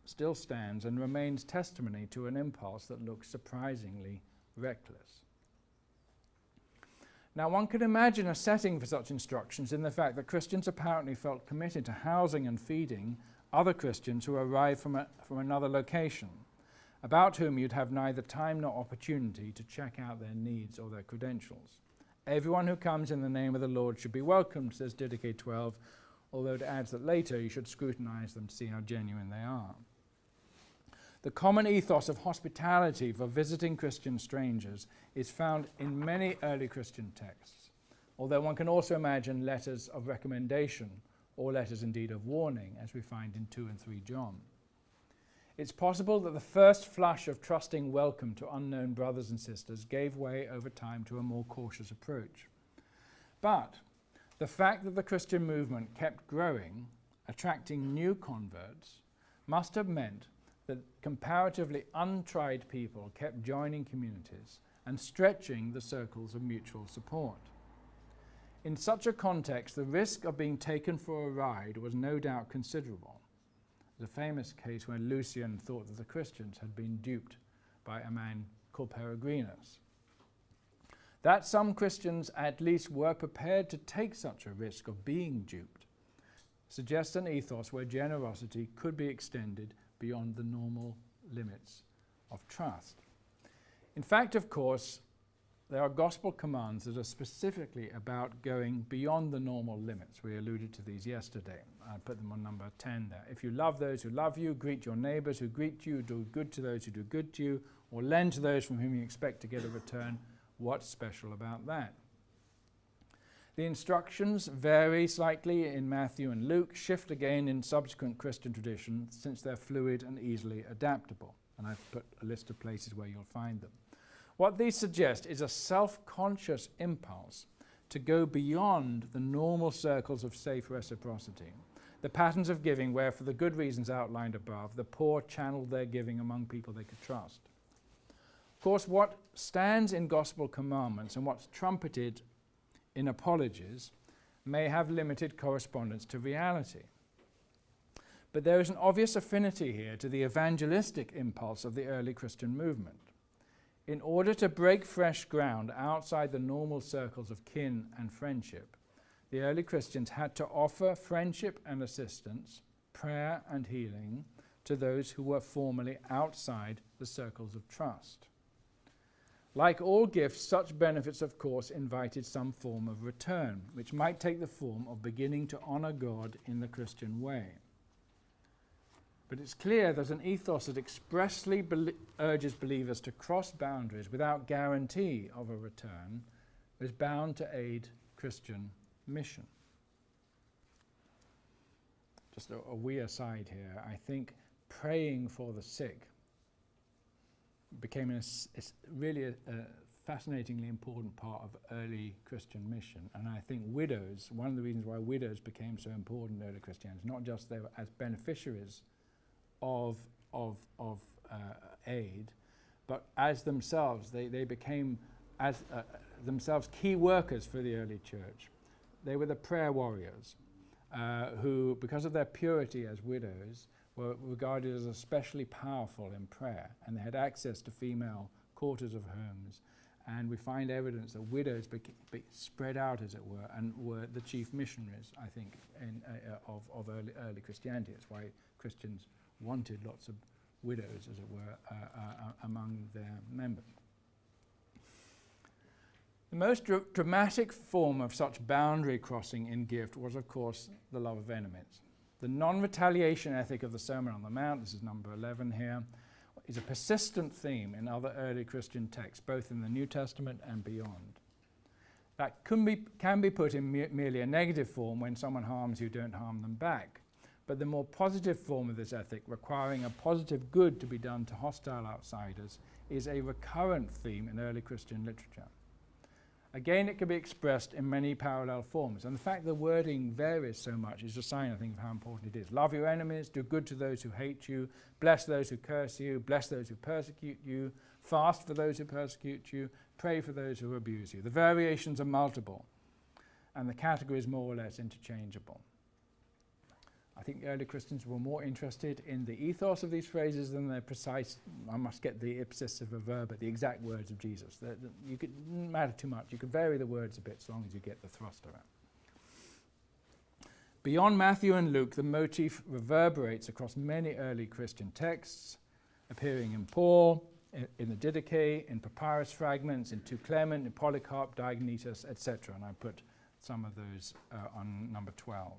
still stands and remains testimony to an impulse that looks surprisingly reckless. Now, one could imagine a setting for such instructions in the fact that Christians apparently felt committed to housing and feeding other Christians who arrived from another location, about whom you'd have neither time nor opportunity to check out their needs or their credentials. Everyone who comes in the name of the Lord should be welcomed, says Didache 12, although it adds that later you should scrutinize them to see how genuine they are. The common ethos of hospitality for visiting Christian strangers is found in many early Christian texts, although one can also imagine letters of recommendation or letters indeed of warning, as we find in 2 and 3 John. It's possible that the first flush of trusting welcome to unknown brothers and sisters gave way over time to a more cautious approach. But the fact that the Christian movement kept growing, attracting new converts, must have meant that comparatively untried people kept joining communities and stretching the circles of mutual support. In such a context, the risk of being taken for a ride was no doubt considerable. There's a famous case where Lucian thought that the Christians had been duped by a man called Peregrinus. That some Christians at least were prepared to take such a risk of being duped suggests an ethos where generosity could be extended beyond the normal limits of trust. In fact, of course, there are gospel commands that are specifically about going beyond the normal limits. We alluded to these yesterday. I put them on number 10 there. If you love those who love you, greet your neighbors who greet you, do good to those who do good to you, or lend to those from whom you expect to get a return. What's special about that? The instructions vary slightly in Matthew and Luke, shift again in subsequent Christian tradition since they're fluid and easily adaptable. And I've put a list of places where you'll find them. What these suggest is a self-conscious impulse to go beyond the normal circles of safe reciprocity, the patterns of giving where, for the good reasons outlined above, the poor channeled their giving among people they could trust. Of course, what stands in gospel commandments and what's trumpeted in apologies may have limited correspondence to reality. But there is an obvious affinity here to the evangelistic impulse of the early Christian movement. In order to break fresh ground outside the normal circles of kin and friendship, the early Christians had to offer friendship and assistance, prayer and healing to those who were formerly outside the circles of trust. Like all gifts, such benefits, of course, invited some form of return, which might take the form of beginning to honor God in the Christian way. But it's clear that an ethos that expressly urges believers to cross boundaries without guarantee of a return is bound to aid Christian mission. Just a wee aside here, I think praying for the sick became really a fascinatingly important part of early Christian mission. And I think widows, one of the reasons why widows became so important in early Christianity, not just they were as beneficiaries of aid, but as themselves, they became as themselves key workers for the early church. They were the prayer warriors who, because of their purity as widows, were regarded as especially powerful in prayer, and they had access to female quarters of homes. And we find evidence that widows spread out, as it were, and were the chief missionaries, I think, of early Christianity. That's why Christians wanted lots of widows, as it were, among their members. The most dramatic form of such boundary crossing in gift was, of course, the love of enemies. The non-retaliation ethic of the Sermon on the Mount, this is number 11 here, is a persistent theme in other early Christian texts, both in the New Testament and beyond. That can be put in merely a negative form: when someone harms you, don't harm them back. But the more positive form of this ethic, requiring a positive good to be done to hostile outsiders, is a recurrent theme in early Christian literature. Again, it can be expressed in many parallel forms, and the fact the wording varies so much is a sign, I think, of how important it is. Love your enemies, do good to those who hate you, bless those who curse you, bless those who persecute you, fast for those who persecute you, pray for those who abuse you. The variations are multiple, and the categories more or less interchangeable. I think the early Christians were more interested in the ethos of these phrases than their precise, I must get the ipsis of a verb, the exact words of Jesus. You could, it didn't matter too much. You could vary the words a bit as long as you get the thrust of it. Beyond Matthew and Luke, the motif reverberates across many early Christian texts, appearing in Paul, in the Didache, in papyrus fragments, in 2 Clement, in Polycarp, Diognetus, etc. And I put some of those on number 12.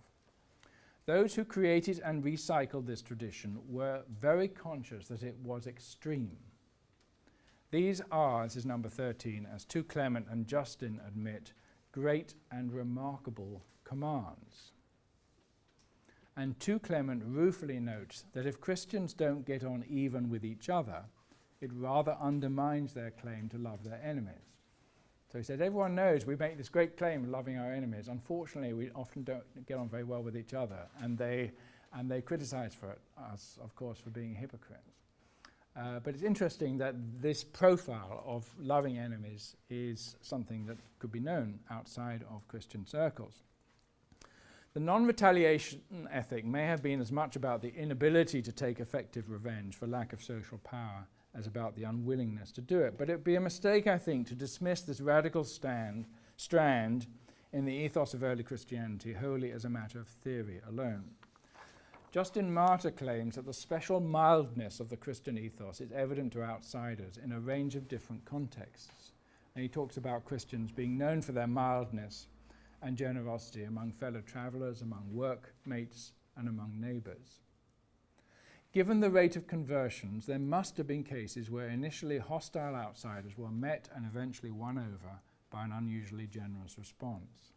Those who created and recycled this tradition were very conscious that it was extreme. These are, this is number 13, as 2 Clement and Justin admit, great and remarkable commands. And 2 Clement ruefully notes that if Christians don't get on even with each other, it rather undermines their claim to love their enemies. So he said, everyone knows we make this great claim of loving our enemies. Unfortunately, we often don't get on very well with each other, and they criticize us, of course, for being hypocrites. But it's interesting that this profile of loving enemies is something that could be known outside of Christian circles. The non-retaliation ethic may have been as much about the inability to take effective revenge for lack of social power as about the unwillingness to do it. But it would be a mistake, I think, to dismiss this radical strand in the ethos of early Christianity wholly as a matter of theory alone. Justin Martyr claims that the special mildness of the Christian ethos is evident to outsiders in a range of different contexts. And he talks about Christians being known for their mildness and generosity among fellow travelers, among workmates, and among neighbors. Given the rate of conversions, there must have been cases where initially hostile outsiders were met and eventually won over by an unusually generous response.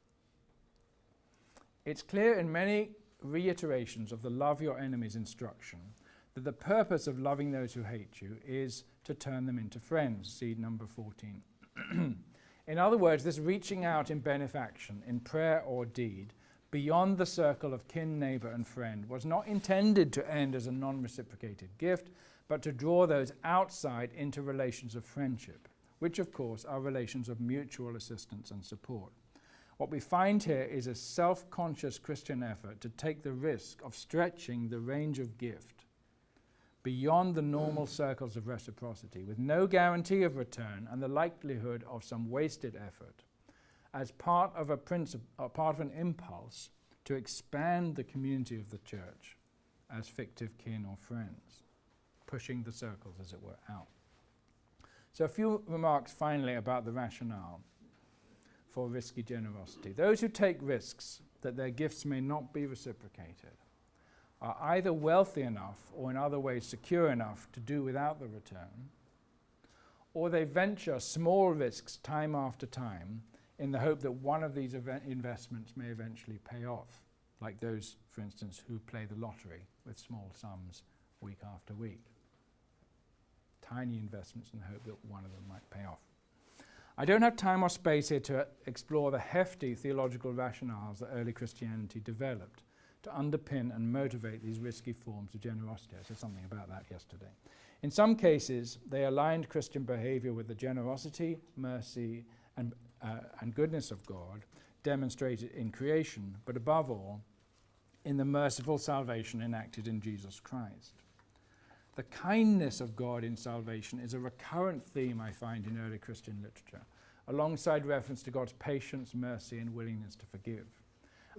It's clear in many reiterations of the love your enemies instruction that the purpose of loving those who hate you is to turn them into friends, see number 14. In other words, this reaching out in benefaction, in prayer or deed, beyond the circle of kin, neighbour and friend, was not intended to end as a non-reciprocated gift, but to draw those outside into relations of friendship, which of course are relations of mutual assistance and support. What we find here is a self-conscious Christian effort to take the risk of stretching the range of gift beyond the normal circles of reciprocity, with no guarantee of return and the likelihood of some wasted effort, as part of an impulse to expand the community of the church as fictive kin or friends, pushing the circles, as it were, out. So a few remarks finally about the rationale for risky generosity. Those who take risks that their gifts may not be reciprocated are either wealthy enough or in other ways secure enough to do without the return, or they venture small risks time after time in the hope that one of these investments may eventually pay off, like those, for instance, who play the lottery with small sums week after week. Tiny investments in the hope that one of them might pay off. I don't have time or space here to explore the hefty theological rationales that early Christianity developed to underpin and motivate these risky forms of generosity. I said something about that yesterday. In some cases, they aligned Christian behavior with the generosity, mercy, and goodness of God demonstrated in creation, but above all, in the merciful salvation enacted in Jesus Christ. The kindness of God in salvation is a recurrent theme I find in early Christian literature, alongside reference to God's patience, mercy, and willingness to forgive.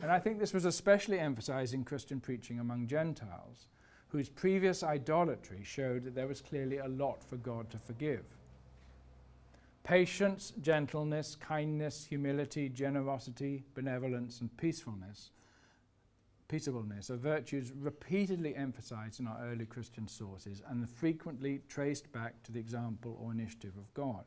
And I think this was especially emphasized in Christian preaching among Gentiles, whose previous idolatry showed that there was clearly a lot for God to forgive. Patience, gentleness, kindness, humility, generosity, benevolence, and peaceableness are virtues repeatedly emphasized in our early Christian sources and frequently traced back to the example or initiative of God.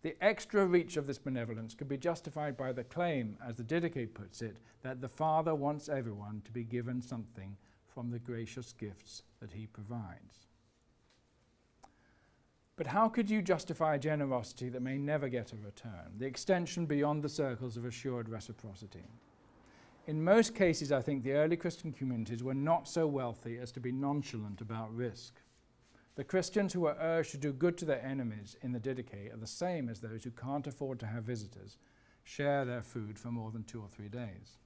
The extra reach of this benevolence could be justified by the claim, as the Didache puts it, that the Father wants everyone to be given something from the gracious gifts that he provides. But how could you justify a generosity that may never get a return, the extension beyond the circles of assured reciprocity? In most cases, I think the early Christian communities were not so wealthy as to be nonchalant about risk. The Christians who were urged to do good to their enemies in the Didache are the same as those who can't afford to have visitors share their food for more than 2 or 3 days.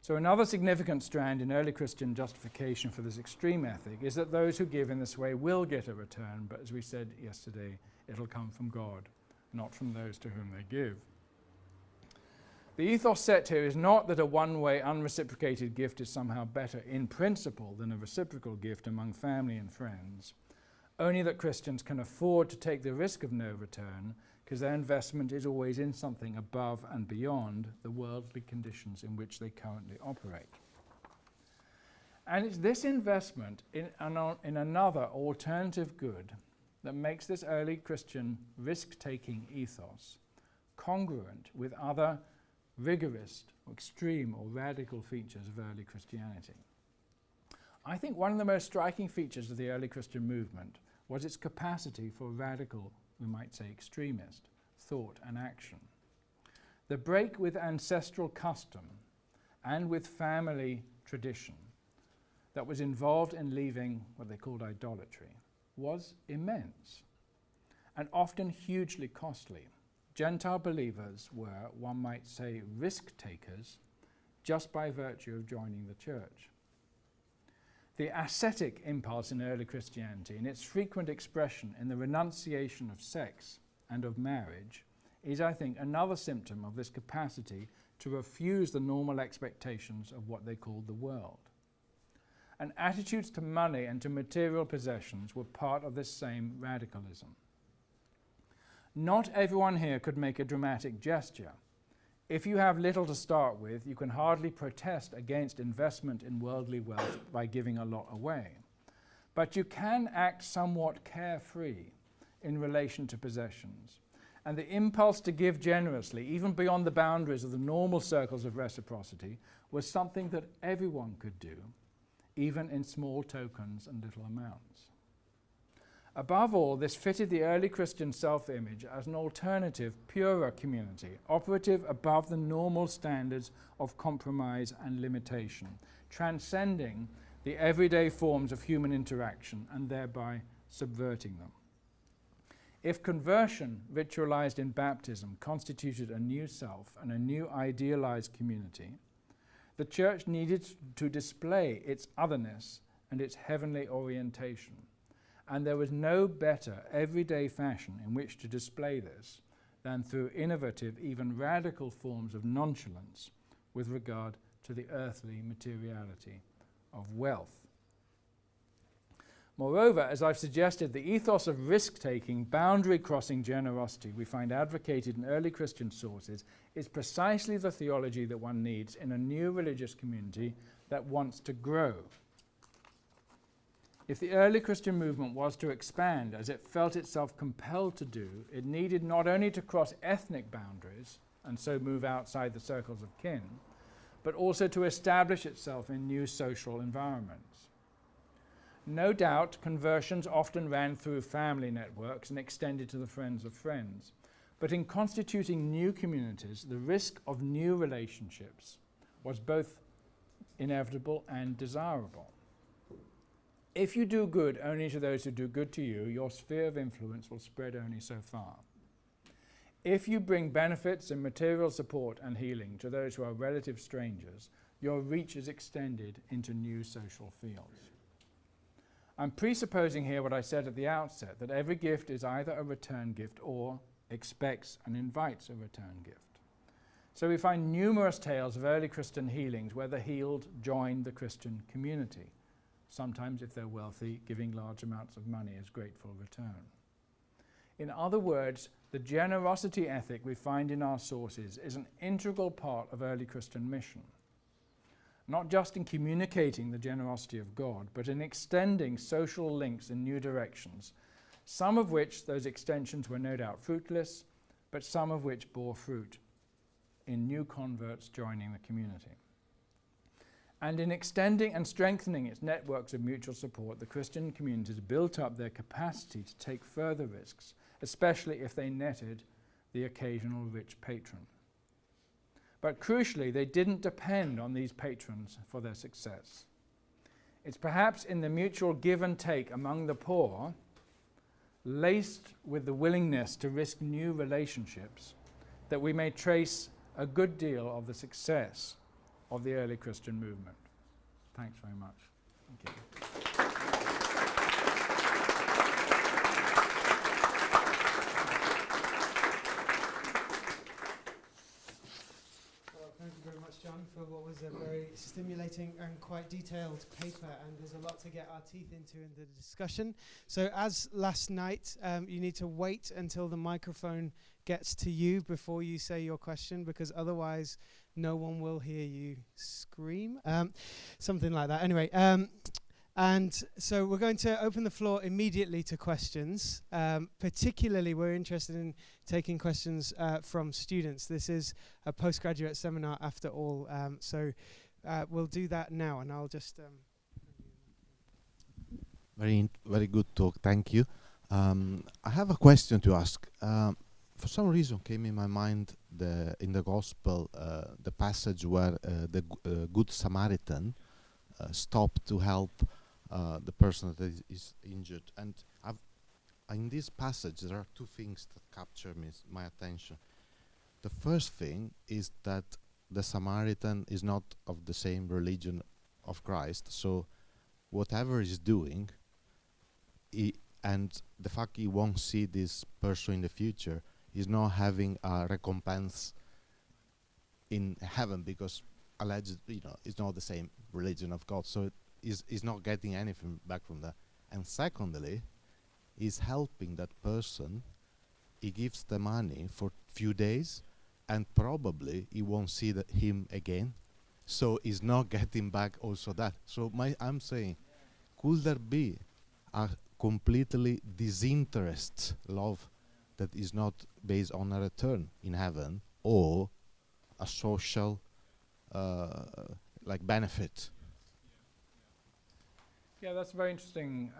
So another significant strand in early Christian justification for this extreme ethic is that those who give in this way will get a return, but as we said yesterday, it'll come from God, not from those to whom they give. The ethos set here is not that a one-way unreciprocated gift is somehow better in principle than a reciprocal gift among family and friends, only that Christians can afford to take the risk of no return because their investment is always in something above and beyond the worldly conditions in which they currently operate. And it's this investment in another alternative good that makes this early Christian risk-taking ethos congruent with other rigorous, extreme or radical features of early Christianity. I think one of the most striking features of the early Christian movement was its capacity for radical, we might say extremist, thought and action. The break with ancestral custom and with family tradition that was involved in leaving what they called idolatry was immense and often hugely costly. Gentile believers were, one might say, risk takers just by virtue of joining the church. The ascetic impulse in early Christianity, in its frequent expression in the renunciation of sex and of marriage, is, I think, another symptom of this capacity to refuse the normal expectations of what they called the world. And attitudes to money and to material possessions were part of this same radicalism. Not everyone here could make a dramatic gesture. If you have little to start with, you can hardly protest against investment in worldly wealth by giving a lot away. But you can act somewhat carefree in relation to possessions. And the impulse to give generously, even beyond the boundaries of the normal circles of reciprocity, was something that everyone could do even in small tokens and little amounts. Above all, this fitted the early Christian self-image as an alternative, purer community, operative above the normal standards of compromise and limitation, transcending the everyday forms of human interaction and thereby subverting them. If conversion, ritualized in baptism, constituted a new self and a new idealized community, the Church needed to display its otherness and its heavenly orientation. And there was no better everyday fashion in which to display this than through innovative, even radical forms of nonchalance with regard to the earthly materiality of wealth. Moreover, as I've suggested, the ethos of risk-taking, boundary-crossing generosity we find advocated in early Christian sources is precisely the theology that one needs in a new religious community that wants to grow. If the early Christian movement was to expand, as it felt itself compelled to do, it needed not only to cross ethnic boundaries and so move outside the circles of kin, but also to establish itself in new social environments. No doubt, conversions often ran through family networks and extended to the friends of friends. But in constituting new communities, the risk of new relationships was both inevitable and desirable. If you do good only to those who do good to you, your sphere of influence will spread only so far. If you bring benefits and material support and healing to those who are relative strangers, your reach is extended into new social fields. I'm presupposing here what I said at the outset, that every gift is either a return gift or expects and invites a return gift. So we find numerous tales of early Christian healings where the healed joined the Christian community. Sometimes, if they're wealthy, giving large amounts of money as grateful return. In other words, the generosity ethic we find in our sources is an integral part of early Christian mission. Not just in communicating the generosity of God, but in extending social links in new directions, some of which those extensions were no doubt fruitless, but some of which bore fruit in new converts joining the community. And in extending and strengthening its networks of mutual support, the Christian communities built up their capacity to take further risks, especially if they netted the occasional rich patron. But crucially, they didn't depend on these patrons for their success. It's perhaps in the mutual give and take among the poor, laced with the willingness to risk new relationships, that we may trace a good deal of the success of the early Christian movement. Thanks very much. Thank you. Well, thank you very much, John, for what was a very stimulating and quite detailed paper, and there's a lot to get our teeth into in the discussion. So as last night, you need to wait until the microphone gets to you before you say your question, because otherwise no one will hear you scream. Something like that. Anyway, and so we're going to open the floor immediately to questions. Particularly, we're interested in taking questions from students. This is a postgraduate seminar after all, so we'll do that now, and I'll just... Very good talk, thank you. I have a question to ask. For some reason came in my mind in the Gospel the passage where the Good Samaritan stopped to help the person that is injured. And in this passage there are two things that capture my attention. The first thing is that the Samaritan is not of the same religion of Christ, so whatever he's doing, and the fact he won't see this person in the future, is not having a recompense in heaven, because allegedly, it's not the same religion of God, so he's not getting anything back from that. And secondly, he's helping that person. He gives the money for few days, and probably he won't see him again, so he's not getting back also that. So I'm saying, could there be a completely disinterested love that is not based on a return in heaven, or a social benefit? Yeah, that's very interesting.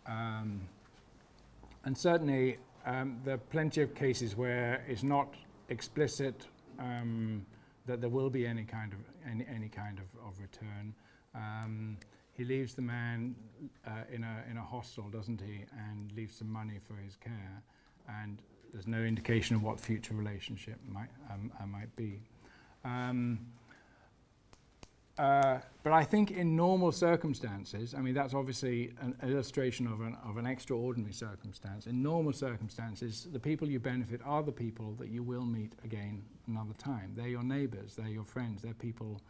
And certainly there are plenty of cases where it's not explicit that there will be any kind of return. He leaves the man in a hostel, doesn't he, and leaves some money for his care, and there's no indication of what future relationship might be. But I think in normal circumstances, I mean that's obviously an illustration of an extraordinary circumstance. In normal circumstances, the people you benefit are the people that you will meet again another time. They're your neighbours, they're your friends, they're people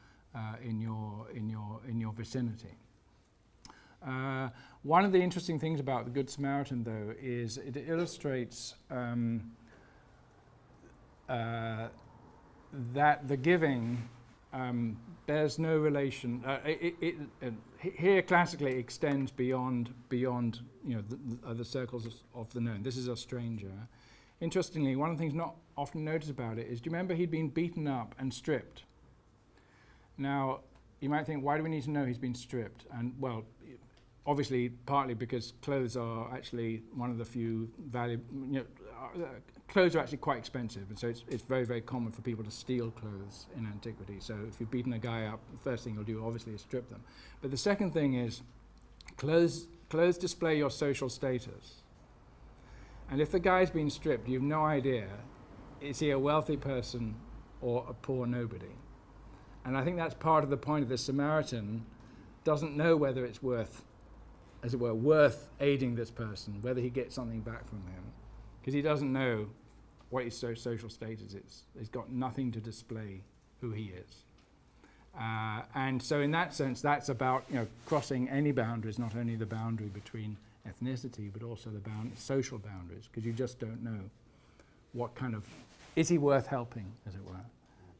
in your vicinity. One of the interesting things about the Good Samaritan, though, is it illustrates that the giving bears no relation. Here, classically, extends beyond the circles of the known. This is a stranger. Interestingly, one of the things not often noticed about it is, do you remember he'd been beaten up and stripped? Now, you might think, why do we need to know he's been stripped? And well, obviously, partly because clothes are actually one of the few clothes are actually quite expensive, and so it's very, very common for people to steal clothes in antiquity. So if you've beaten a guy up, the first thing you'll do, obviously, is strip them. But the second thing is, clothes display your social status. And if the guy's been stripped, you've no idea, is he a wealthy person or a poor nobody? And I think that's part of the point of the Samaritan doesn't know whether it's worth aiding this person, whether he gets something back from him, because he doesn't know what his social status is. He's got nothing to display who he is. And so in that sense, that's about crossing any boundaries, not only the boundary between ethnicity, but also the social boundaries, because you just don't know what kind of, is he worth helping, as it were?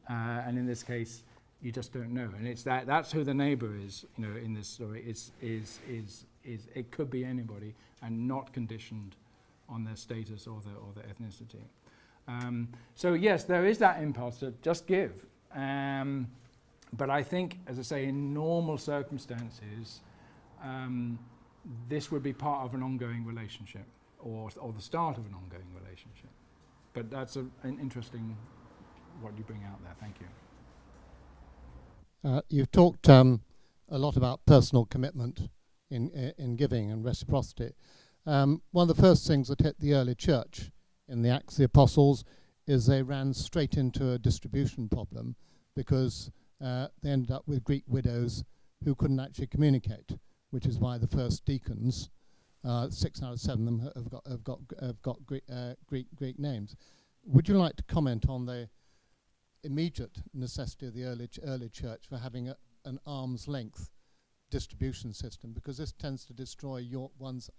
And in this case, you just don't know. And it's that's who the neighbor is, in this story, is it could be anybody and not conditioned on their status or their ethnicity. So yes, there is that impulse to just give. But I think, as I say, in normal circumstances, this would be part of an ongoing relationship or the start of an ongoing relationship. But that's an interesting what you bring out there. Thank you. You've talked a lot about personal commitment in giving and reciprocity. One of the first things that hit the early church in the Acts of the Apostles is they ran straight into a distribution problem because they ended up with Greek widows who couldn't actually communicate, which is why the first deacons, 6 out of 7 of them have got Greek names. Would you like to comment on the immediate necessity of the early church for having an arm's length distribution system, because this tends to destroy one's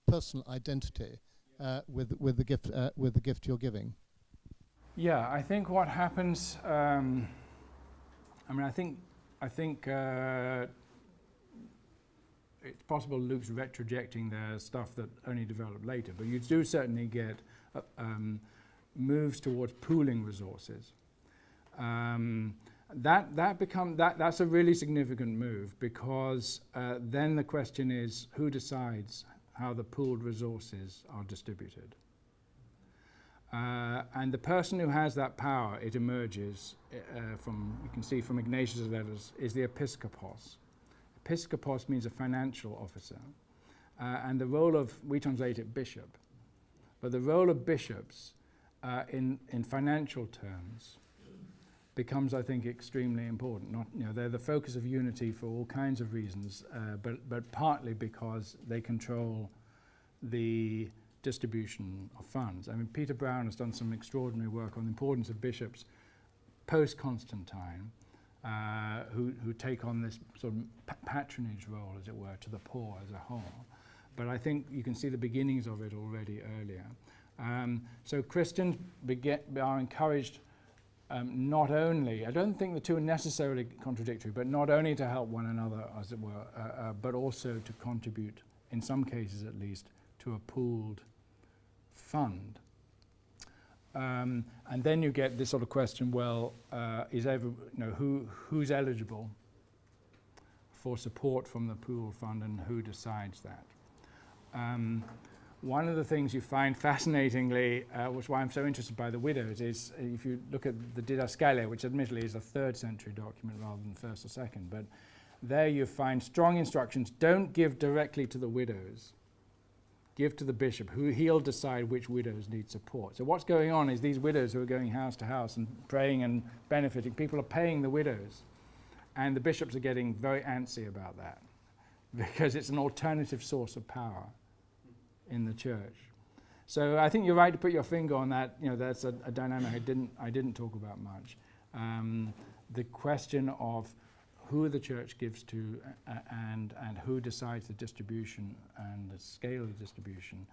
personal identity with the gift you're giving? Yeah, I think what happens. I think it's possible Luke's retrojecting the stuff that only developed later, but you do certainly get moves towards pooling resources. That's a really significant move, because then the question is, who decides how the pooled resources are distributed? And the person who has that power, it emerges you can see from Ignatius' letters, is the episkopos. Episkopos means a financial officer. And the role of, we translate it bishop, but the role of bishops in financial terms becomes, I think, extremely important. They're the focus of unity for all kinds of reasons, but partly because they control the distribution of funds. I mean, Peter Brown has done some extraordinary work on the importance of bishops post-Constantine, who take on this sort of patronage role, as it were, to the poor as a whole. But I think you can see the beginnings of it already earlier. So Christians are encouraged not only, I don't think the two are necessarily contradictory, but not only to help one another, as it were, but also to contribute, in some cases at least, to a pooled fund. And then you get this sort of question, well, who's eligible for support from the pool fund and who decides that. One of the things you find fascinatingly, which is why I'm so interested by the widows, is if you look at the Didascalia, which admittedly is a 3rd century document rather than 1st or 2nd, but there you find strong instructions: don't give directly to the widows, give to the bishop, who he'll decide which widows need support. So what's going on is these widows who are going house to house and praying and benefiting, people are paying the widows, and the bishops are getting very antsy about that because it's an alternative source of power in the church. So I think you're right to put your finger on that. You know, that's a dynamic I didn't talk about much. The question of who the church gives to and who decides the distribution and the scale of the distribution,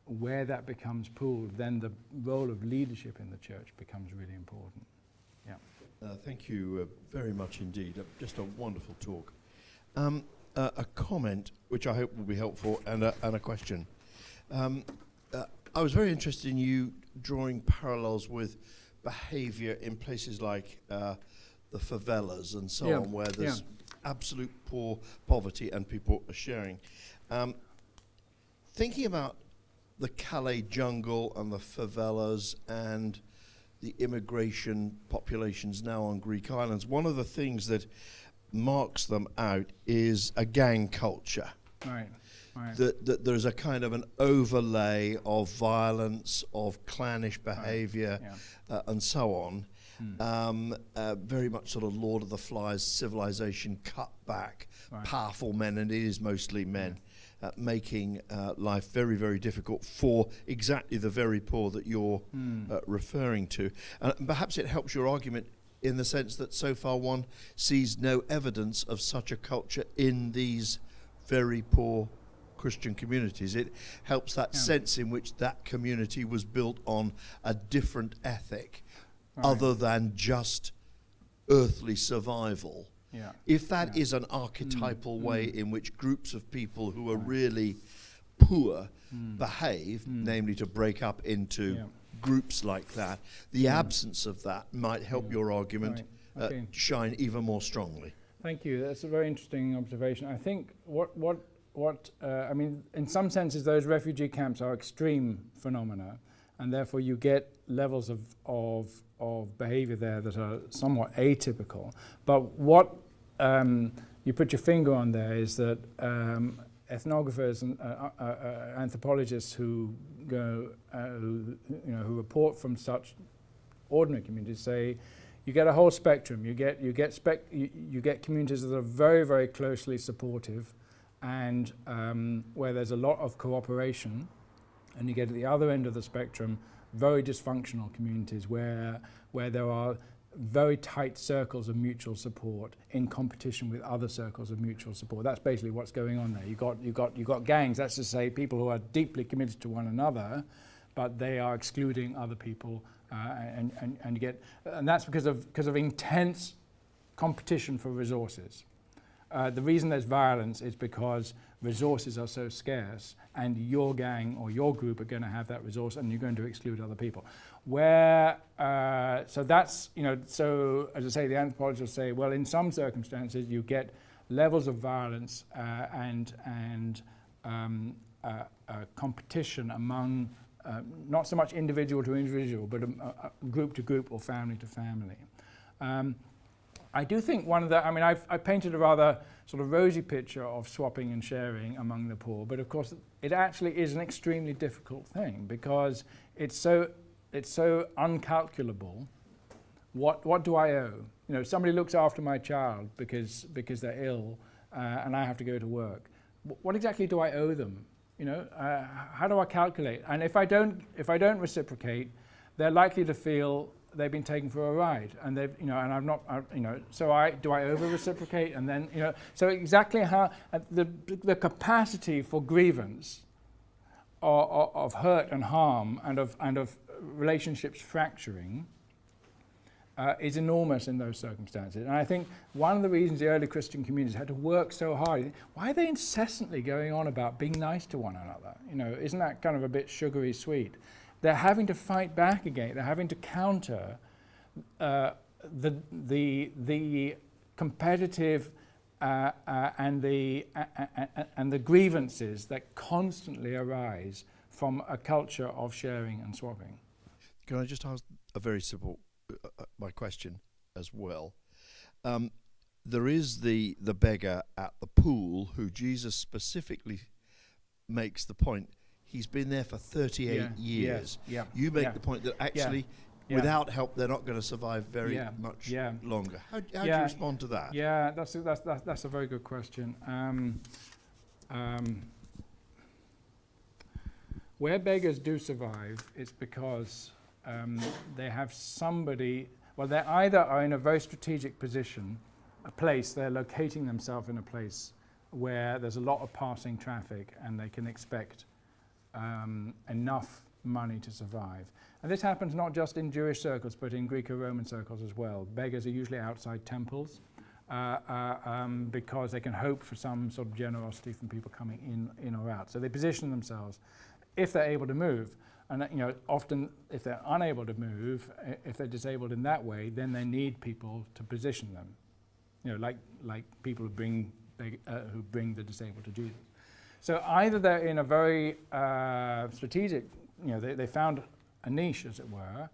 where that becomes pooled, then the role of leadership in the church becomes really important. Yeah. Thank you very much indeed. Just a wonderful talk. A comment which I hope will be helpful, and a question. I was very interested in you drawing parallels with behaviour in places like the favelas and so on, where there's absolute poverty and people are sharing. Thinking about the Calais jungle and the favelas and the immigration populations now on Greek islands, one of the things that marks them out is a gang culture. Right. That there's a kind of an overlay of violence, of clannish behaviour, and so on. Very much sort of Lord of the Flies civilization cut back, powerful men, and it is mostly men, making life very, very difficult for exactly the very poor that you're referring to. And perhaps it helps your argument in the sense that so far one sees no evidence of such a culture in these very poor Christian communities. It helps that sense in which that community was built on a different ethic other than just earthly survival. If that is an archetypal way in which groups of people who are really poor behave, namely to break up into groups like that, the absence of that might help your argument shine even more strongly. Thank you. That's a very interesting observation. I think I mean, in some senses, those refugee camps are extreme phenomena, and therefore you get levels of behaviour there that are somewhat atypical. But what you put your finger on there is that ethnographers and anthropologists who go, who report from such ordinary communities say you get a whole spectrum. You get communities that are very, very closely supportive, and where there's a lot of cooperation, and you get at the other end of the spectrum very dysfunctional communities where there are very tight circles of mutual support in competition with other circles of mutual support. That's basically what's going on there. You got gangs. That's to say, people who are deeply committed to one another, but they are excluding other people, and that's because of intense competition for resources. The reason there's violence is because resources are so scarce, and your gang or your group are going to have that resource, and you're going to exclude other people. So that's, so as I say, the anthropologists say, well, in some circumstances you get levels of violence and competition among not so much individual to individual, but group to group or family to family. I do think I painted a rather sort of rosy picture of swapping and sharing among the poor, but of course it actually is an extremely difficult thing because it's so uncalculable. What do I owe? Somebody looks after my child because they're ill, and I have to go to work. What exactly do I owe them? How do I calculate? And if I don't reciprocate, they're likely to feel they've been taken for a ride, and they've, and I've not, so do I over reciprocate, and then, so exactly how the capacity for grievance, of hurt and harm, and of relationships fracturing, is enormous in those circumstances. And I think one of the reasons the early Christian communities had to work so hard, why are they incessantly going on about being nice to one another? Isn't that kind of a bit sugary sweet? They're having to fight back again. They're having to counter the competitive and the grievances that constantly arise from a culture of sharing and swapping. Can I just ask a very simple my question as well? There is the beggar at the pool who Jesus specifically makes the point. He's been there for 38 years. Yeah. You make the point that actually, without help, they're not going to survive very much longer. How do you respond to that? Yeah, that's a very good question. Where beggars do survive, it's because they have somebody. Well, they either are in a very strategic position, a place, they're locating themselves in a place where there's a lot of passing traffic and they can expect enough money to survive. And this happens not just in Jewish circles, but in Greco-Roman circles as well. Beggars are usually outside temples because they can hope for some sort of generosity from people coming in or out. So they position themselves, if they're able to move. And often if they're unable to move, if they're disabled in that way, then they need people to position them. Like people who bring the disabled to Jesus. So either they're in a very strategic, they found a niche, as it were,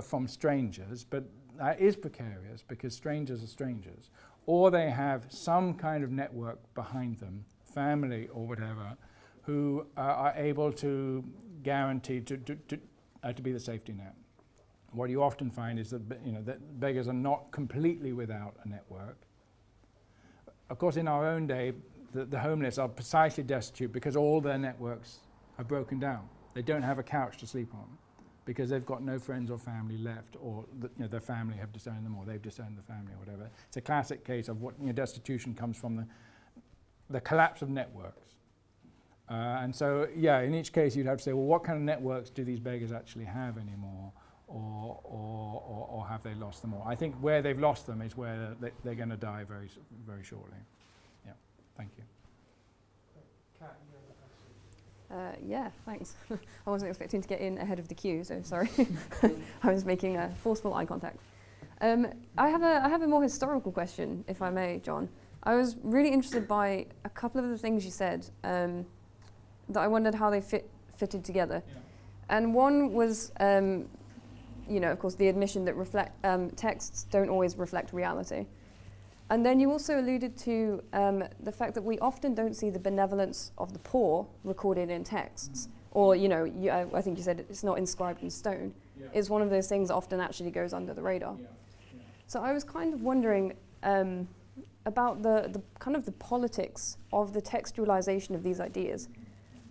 from strangers, but that is precarious because strangers are strangers. Or they have some kind of network behind them, family or whatever, who are able to guarantee to be the safety net. What you often find is that that beggars are not completely without a network. Of course, in our own day, the homeless are precisely destitute because all their networks are broken down. They don't have a couch to sleep on because they've got no friends or family left, or their family have disowned them, or they've disowned the family, or whatever. It's a classic case of what destitution comes from the collapse of networks. And so, in each case you'd have to say, well, what kind of networks do these beggars actually have anymore, or have they lost them all? I think where they've lost them is where they're going to die very, very shortly. Yeah, thank you. Kat, you have a question. Yeah, thanks. I wasn't expecting to get in ahead of the queue, so sorry. I was making a forceful eye contact. I have a more historical question, if I may, John. I was really interested by a couple of the things you said that I wondered how they fitted together. Yeah. And one was, of course, the admission that texts don't always reflect reality. And then you also alluded to the fact that we often don't see the benevolence of the poor recorded in texts. Or, I think you said it's not inscribed in stone. Yeah. It's one of those things that often actually goes under the radar. Yeah. So I was kind of wondering about the kind of the politics of the textualization of these ideas.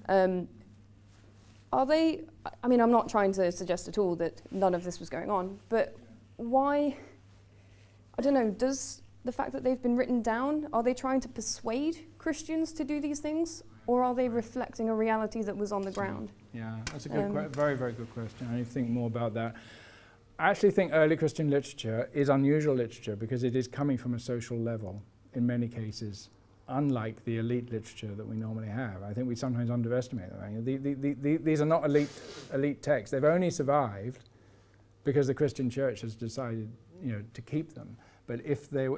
Are they, I'm not trying to suggest at all that none of this was going on, but why, I don't know, does the fact that they've been written down, are they trying to persuade Christians to do these things, or are they reflecting a reality that was on the ground? Yeah, that's a good very, very good question. I need to think more about that. I actually think early Christian literature is unusual literature because it is coming from a social level in many cases, unlike the elite literature that we normally have. I think we sometimes underestimate that. These are not elite texts. They've only survived because the Christian church has decided, to keep them. But if there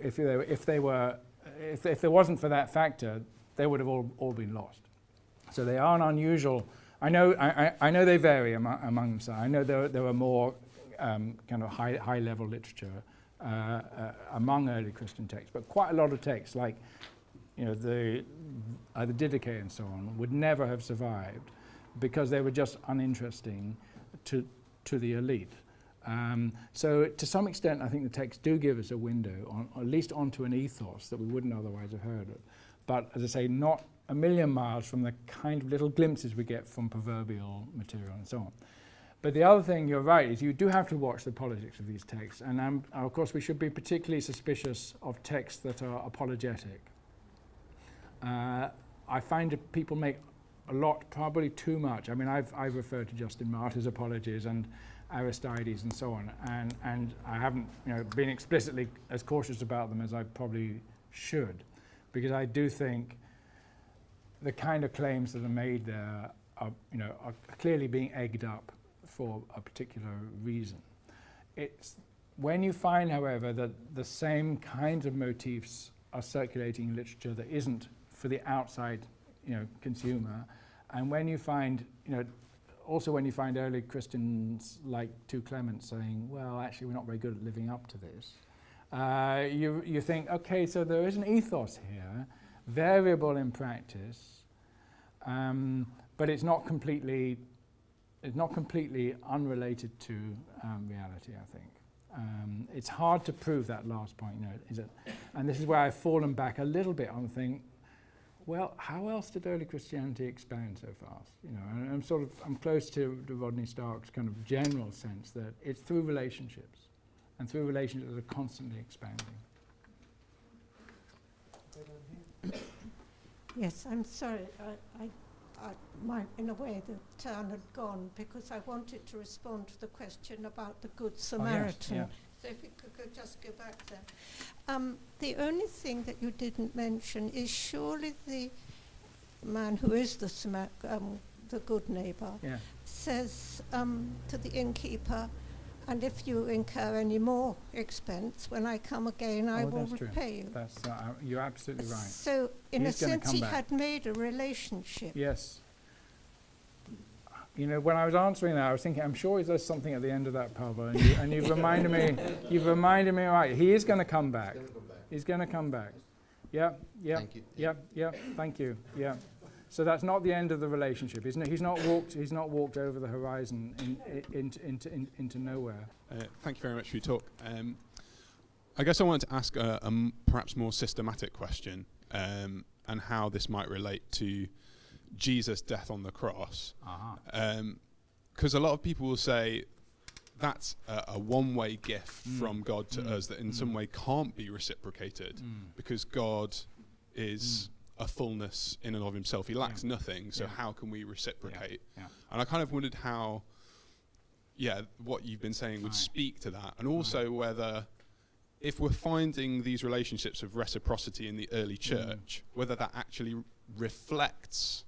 wasn't for that factor, they would have all been lost. So they are an unusual. I know they vary among themselves. I know there are more kind of high level literature among early Christian texts, but quite a lot of texts like the Didache and so on would never have survived because they were just uninteresting to the elite. So to some extent, I think the texts do give us a window, or at least onto an ethos that we wouldn't otherwise have heard of. But as I say, not a million miles from the kind of little glimpses we get from proverbial material and so on. But the other thing, you're right, is you do have to watch the politics of these texts. And of course, we should be particularly suspicious of texts that are apologetic. I find that people make a lot, probably too much. I've referred to Justin Martyr's apologies and Aristides and so on, and I haven't been explicitly as cautious about them as I probably should, because I do think the kind of claims that are made there are clearly being egged up for a particular reason. It's when you find, however, that the same kinds of motifs are circulating in literature that isn't for the outside, consumer. And when you find, also when you find early Christians like 2 Clement saying, well, actually we're not very good at living up to this, you think, okay, so there is an ethos here, variable in practice, but it's not completely unrelated to reality, I think. It's hard to prove that last point, is it? And this is where I've fallen back a little bit on the thing, well, how else did early Christianity expand so fast? And I'm close to Rodney Stark's kind of general sense that it's through relationships, and through relationships that are constantly expanding. Yes, I'm sorry. In a way, the turn had gone because I wanted to respond to the question about the Good Samaritan. Oh, yes, So if you could just go back there. The only thing that you didn't mention is surely the man who is the good neighbour says to the innkeeper, and if you incur any more expense, when I come again, I will repay you. That's you're absolutely right. So, in a sense, he had made a relationship. Yes. When I was answering that, I was thinking, I'm sure there's something at the end of that, Pavel, and you've reminded me. You've reminded me, right? He is going to come back. He's going to come back. Yeah. Thank you. Yeah. Thank you. Yeah. So that's not the end of the relationship. He's not walked over the horizon into nowhere. Thank you very much for your talk. I guess I wanted to ask a perhaps more systematic question, and how this might relate to Jesus' death on the cross. Because a lot of people will say that's a one-way gift from God to us that in some way can't be reciprocated, because God is a fullness in and of himself. He lacks nothing, so how can we reciprocate? And I kind of wondered how, what you've been saying would speak to that, and also whether, if we're finding these relationships of reciprocity in the early church, whether that actually reflects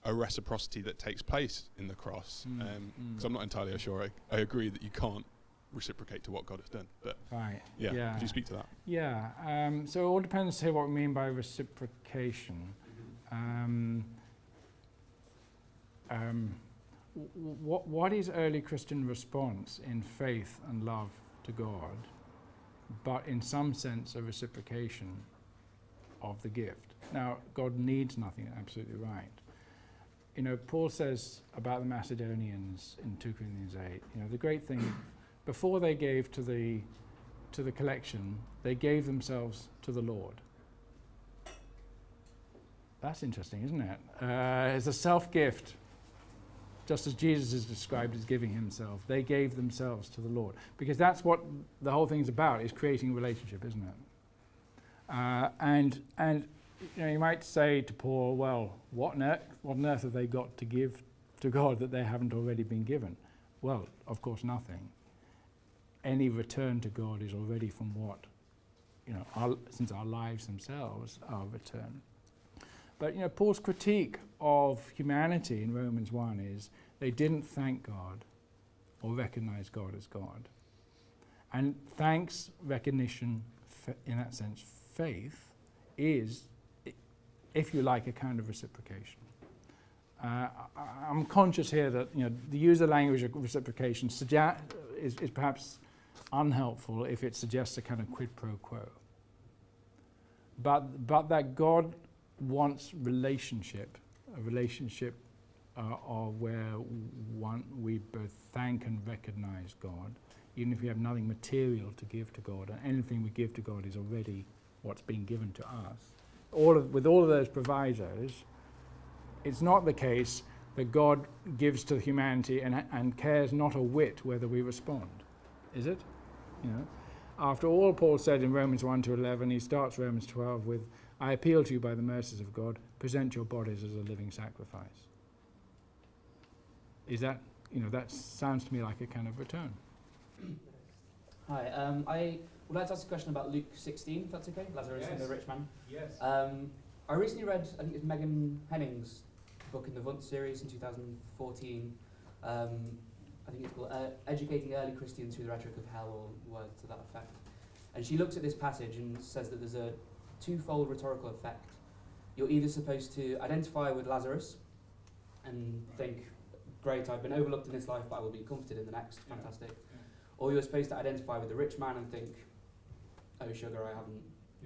a reciprocity that takes place in the cross. Because I'm not entirely sure I agree that you can't reciprocate to what God has done. But could you speak to that? Yeah. So it all depends here what we mean by reciprocation. What is early Christian response in faith and love to God, but in some sense a reciprocation of the gift? Now, God needs nothing, absolutely right. Paul says about the Macedonians in 2 Corinthians 8, the great thing, before they gave to the collection, they gave themselves to the Lord. That's interesting, isn't it? It's a self-gift, just as Jesus is described as giving himself. They gave themselves to the Lord, because that's what the whole thing's about, is creating a relationship, isn't it? And you might say to Paul, well, what on earth have they got to give to God that they haven't already been given? Well, of course, nothing. Any return to God is already from what, since our lives themselves are return. But, Paul's critique of humanity in Romans 1 is they didn't thank God or recognize God as God. And thanks, recognition, in that sense, faith, is, if you like, a kind of reciprocation. I'm conscious here that the use of language of reciprocation is perhaps unhelpful if it suggests a kind of quid pro quo. But that God wants relationship, a relationship of where we both thank and recognize God, even if we have nothing material to give to God, and anything we give to God is already what's been given to us. With all of those provisos, it's not the case that God gives to humanity and cares not a whit whether we respond, is it? After all Paul said in Romans 1 to 11, he starts Romans 12 with, I appeal to you by the mercies of God, present your bodies as a living sacrifice. Is that, that sounds to me like a kind of return. Hi, I would like to ask a question about Luke 16, if that's okay, Lazarus and the rich man. Yes. I recently read, I think it's Megan Henning's book in the Wundt series in 2014. I think it's called Educating Early Christians Through the Rhetoric of Hell, or words to that effect. And she looks at this passage and says that there's a twofold rhetorical effect. You're either supposed to identify with Lazarus and think, great, I've been overlooked in this life, but I will be comforted in the next, fantastic. Or you're supposed to identify with the rich man and think, oh sugar, I haven't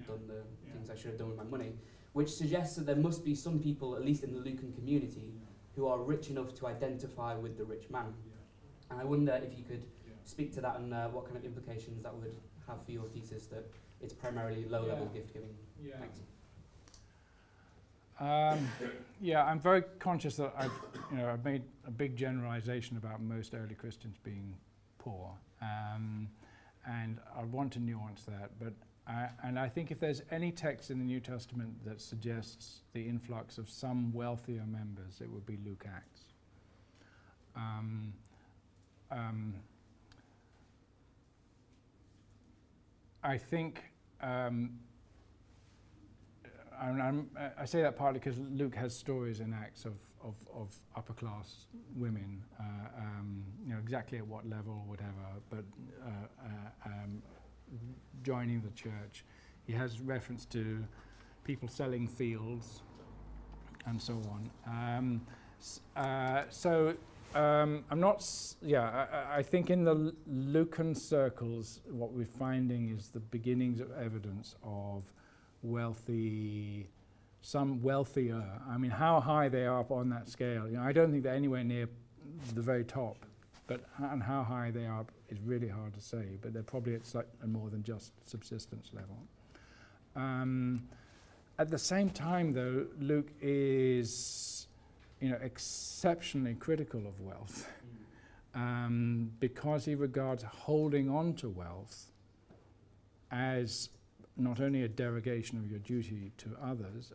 done the things I should have done with my money, which suggests that there must be some people, at least in the Lucan community, who are rich enough to identify with the rich man. And I wonder if you could speak to that and what kind of implications that would have for your thesis, that it's primarily low-level gift-giving. Thanks. I'm very conscious that I've made a big generalization about most early Christians being poor, and I want to nuance that. But I think if there's any text in the New Testament that suggests the influx of some wealthier members, it would be Luke Acts. I think. I say that partly because Luke has stories in Acts of upper class women, exactly at what level, whatever, but joining the church. He has reference to people selling fields and so on. I'm not. I think in the Lucan circles, what we're finding is the beginnings of evidence of some wealthier. I mean, how high they are up on that scale. I don't think they're anywhere near the very top, and how high they are is really hard to say. But they're probably at more than just subsistence level. At the same time, though, Luke is, exceptionally critical of wealth, because he regards holding on to wealth as not only a derogation of your duty to others,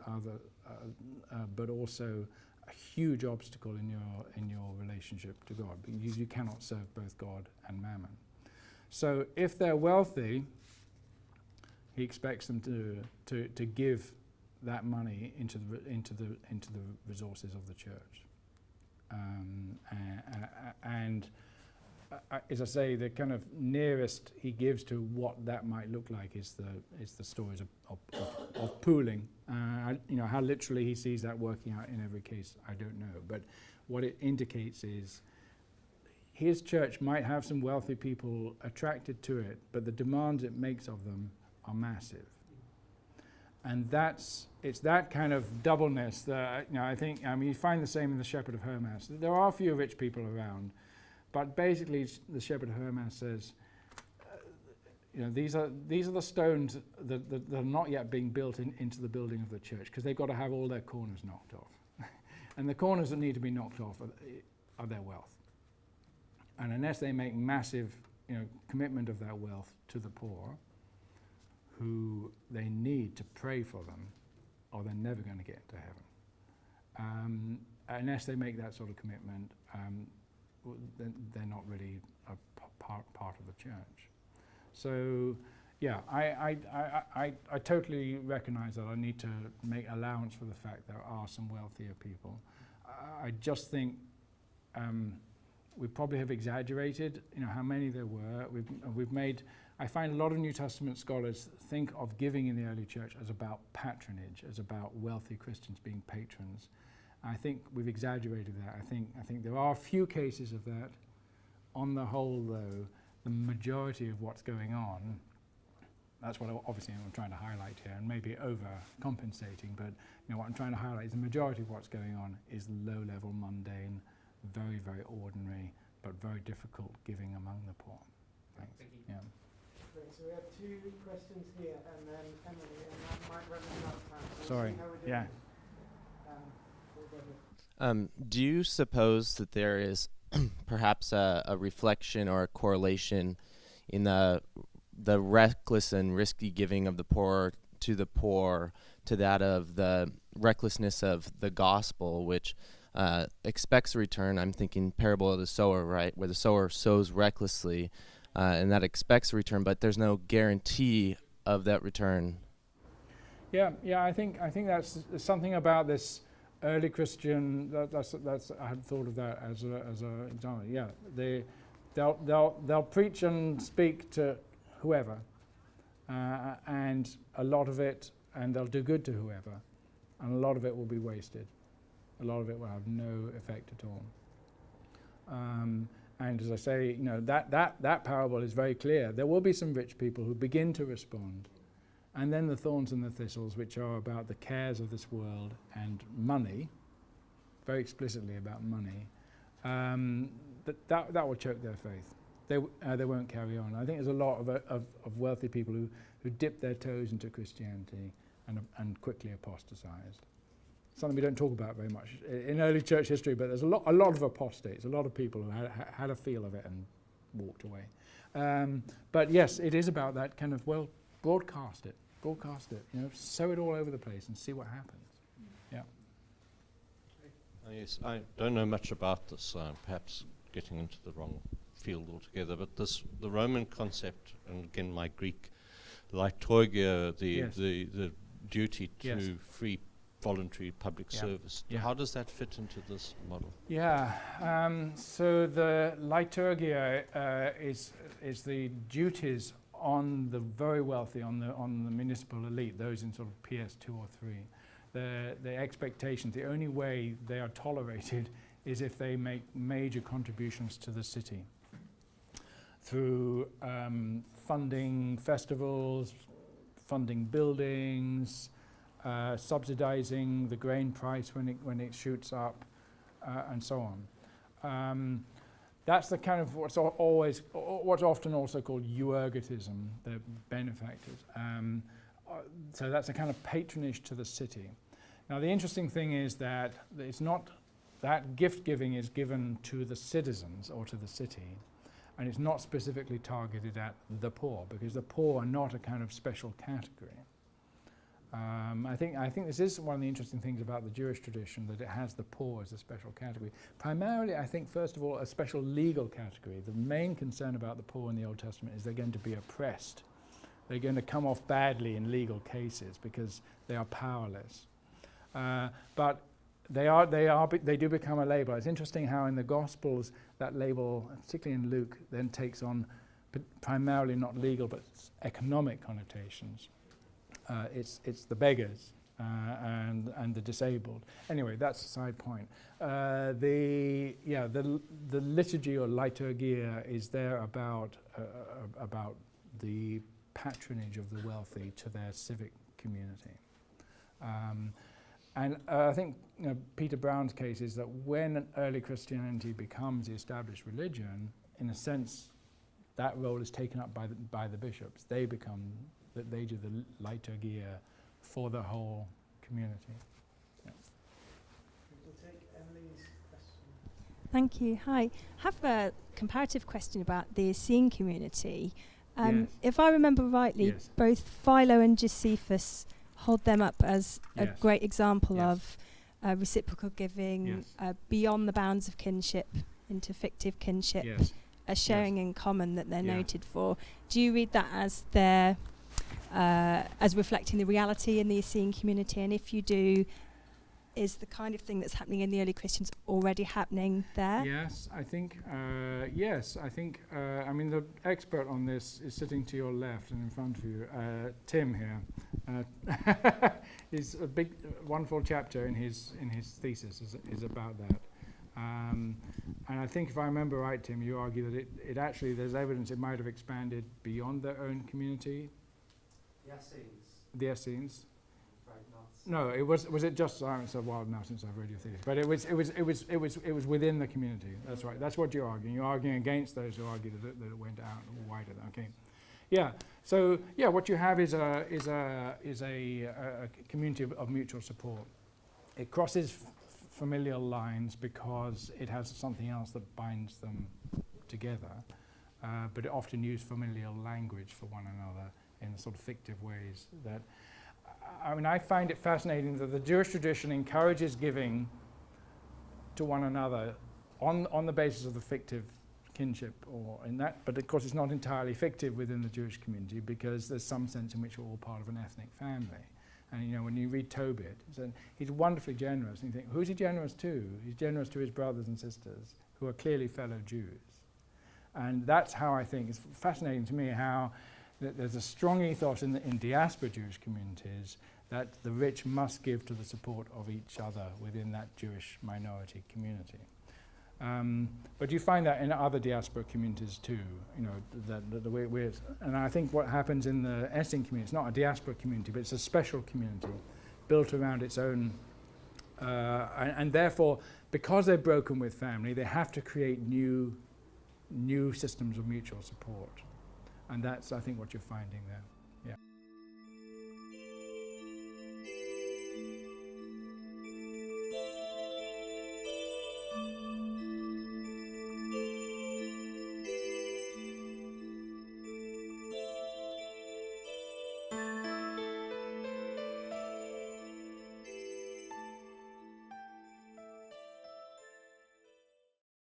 but also a huge obstacle in your relationship to God. You cannot serve both God and mammon. So if they're wealthy, he expects them to give that money into the resources of the church. As I say, the kind of nearest he gives to what that might look like is the stories of pooling. How literally he sees that working out in every case, I don't know. But what it indicates is his church might have some wealthy people attracted to it, but the demands it makes of them are massive. And it's that kind of doubleness that I think. You find the same in the Shepherd of Hermas. There are a few rich people around. But basically, the Shepherd of Hermas says, these are the stones that are not yet being built into the building of the church, because they've got to have all their corners knocked off. And the corners that need to be knocked off are their wealth. And unless they make massive commitment of their wealth to the poor, who they need to pray for them, or they're never going to get into heaven. Unless they make that sort of commitment, they're not really a part of the church. So, I totally recognise that I need to make allowance for the fact there are some wealthier people. I just think we probably have exaggerated, how many there were. We've made. I find a lot of New Testament scholars think of giving in the early church as about patronage, as about wealthy Christians being patrons. I think we've exaggerated that. I think there are a few cases of that. On the whole, though, the majority of what's going on, that's what obviously I'm trying to highlight here, and maybe overcompensating, but what I'm trying to highlight is the majority of what's going on is low-level, mundane, very, very ordinary, but very difficult giving among the poor. Thanks. Thank you. Yeah. Great, so we have two questions here, and then Emily, and that might run out of time. So Sorry. we'll see how we're doing. Yeah. Do you suppose that there is perhaps a reflection or a correlation in the reckless and risky giving of the poor to that of the recklessness of the gospel, which expects a return? I'm thinking parable of the sower, right, where the sower sows recklessly, and that expects a return, but there's no guarantee of that return. Yeah. I think that's something about this early Christian. That's I had thought of that as a example. Yeah, they'll preach and speak to whoever, and a lot of it and they'll do good to whoever, and a lot of it will be wasted. A lot of it will have no effect at all. And as I say, you know, that parable is very clear. There will be some rich people who begin to respond, and then the thorns and the thistles, which are about the cares of this world and money, very explicitly about money, that will choke their faith. They won't carry on. I think there's a lot of wealthy people who dip their toes into Christianity and quickly apostatized. Something we don't talk about very much in early church history, but there's a lot of apostates, a lot of people who had a feel of it and walked away. But yes, it is about that kind of, well, broadcast it, you know, sow it all over the place and see what happens. Yeah. Yes, I don't know much about this, perhaps getting into the wrong field altogether, but the Roman concept, and again my Greek, liturgia, the duty to free voluntary public service. How does that fit into this model? Yeah, so the liturgia is the duties on the very wealthy, on the municipal elite, those in sort of PS 2 or 3. The expectations, the only way they are tolerated is if they make major contributions to the city through funding festivals, funding buildings, subsidizing the grain price when it shoots up, and so on. That's the kind of what's often also called euergetism, the benefactors. So that's a kind of patronage to the city. Now the interesting thing is that it's not that gift giving is given to the citizens or to the city, and it's not specifically targeted at the poor, because the poor are not a kind of special category. I think this is one of the interesting things about the Jewish tradition, that it has the poor as a special category. Primarily, I think, first of all, a special legal category. The main concern about the poor in the Old Testament is they're going to be oppressed. They're going to come off badly in legal cases because they are powerless. But they do become a label. It's interesting how in the Gospels that label, particularly in Luke, then takes on primarily not legal but economic connotations. It's the beggars and the disabled. Anyway, that's a side point. The liturgy or liturgia is there about the patronage of the wealthy to their civic community. And I think Peter Brown's case is that when early Christianity becomes the established religion, in a sense, that role is taken up by the bishops. They do the liturgia for the whole community. Yeah. We'll take Emily's question. Thank you. Hi. I have a comparative question about the Essene community. Yes. If I remember rightly, Yes. both Philo and Josephus hold them up as a Yes. great example Yes. of reciprocal giving, Yes. beyond the bounds of kinship into fictive kinship, Yes. a sharing in common that they're Yeah. noted for. Do you read that as their as reflecting the reality in the Essene community? And if you do, is the kind of thing that's happening in the early Christians already happening there? Yes, I think. I mean, the expert on this is sitting to your left and in front of you, Tim here. Is a big, wonderful chapter in his thesis is about that. And I think, if I remember right, Tim, you argue that it actually, there's evidence it might have expanded beyond their own community. The Essenes. No, was it just silence a while now since I've read your thesis? But it was within the community. That's right. That's what you're arguing. You're arguing against those who argue that it went out wider. Okay. Yeah. So yeah, what you have is a community of mutual support. It crosses familial lines because it has something else that binds them together, but it often uses familial language for one another in sort of fictive ways. That, I mean, I find it fascinating that the Jewish tradition encourages giving to one another on the basis of the fictive kinship, or in that, but of course it's not entirely fictive within the Jewish community, because there's some sense in which we're all part of an ethnic family. And when you read Tobit, he's wonderfully generous, and you think, who's he generous to? He's generous to his brothers and sisters who are clearly fellow Jews. And that's how I think, it's fascinating to me how there's a strong ethos in diaspora Jewish communities that the rich must give to the support of each other within that Jewish minority community. But you find that in other diaspora communities too, you know, the way we're, and I think what happens in the Essing community, it's not a diaspora community, but it's a special community built around its own, and therefore, because they're broken with family, they have to create new systems of mutual support. And that's, I think, what you're finding there.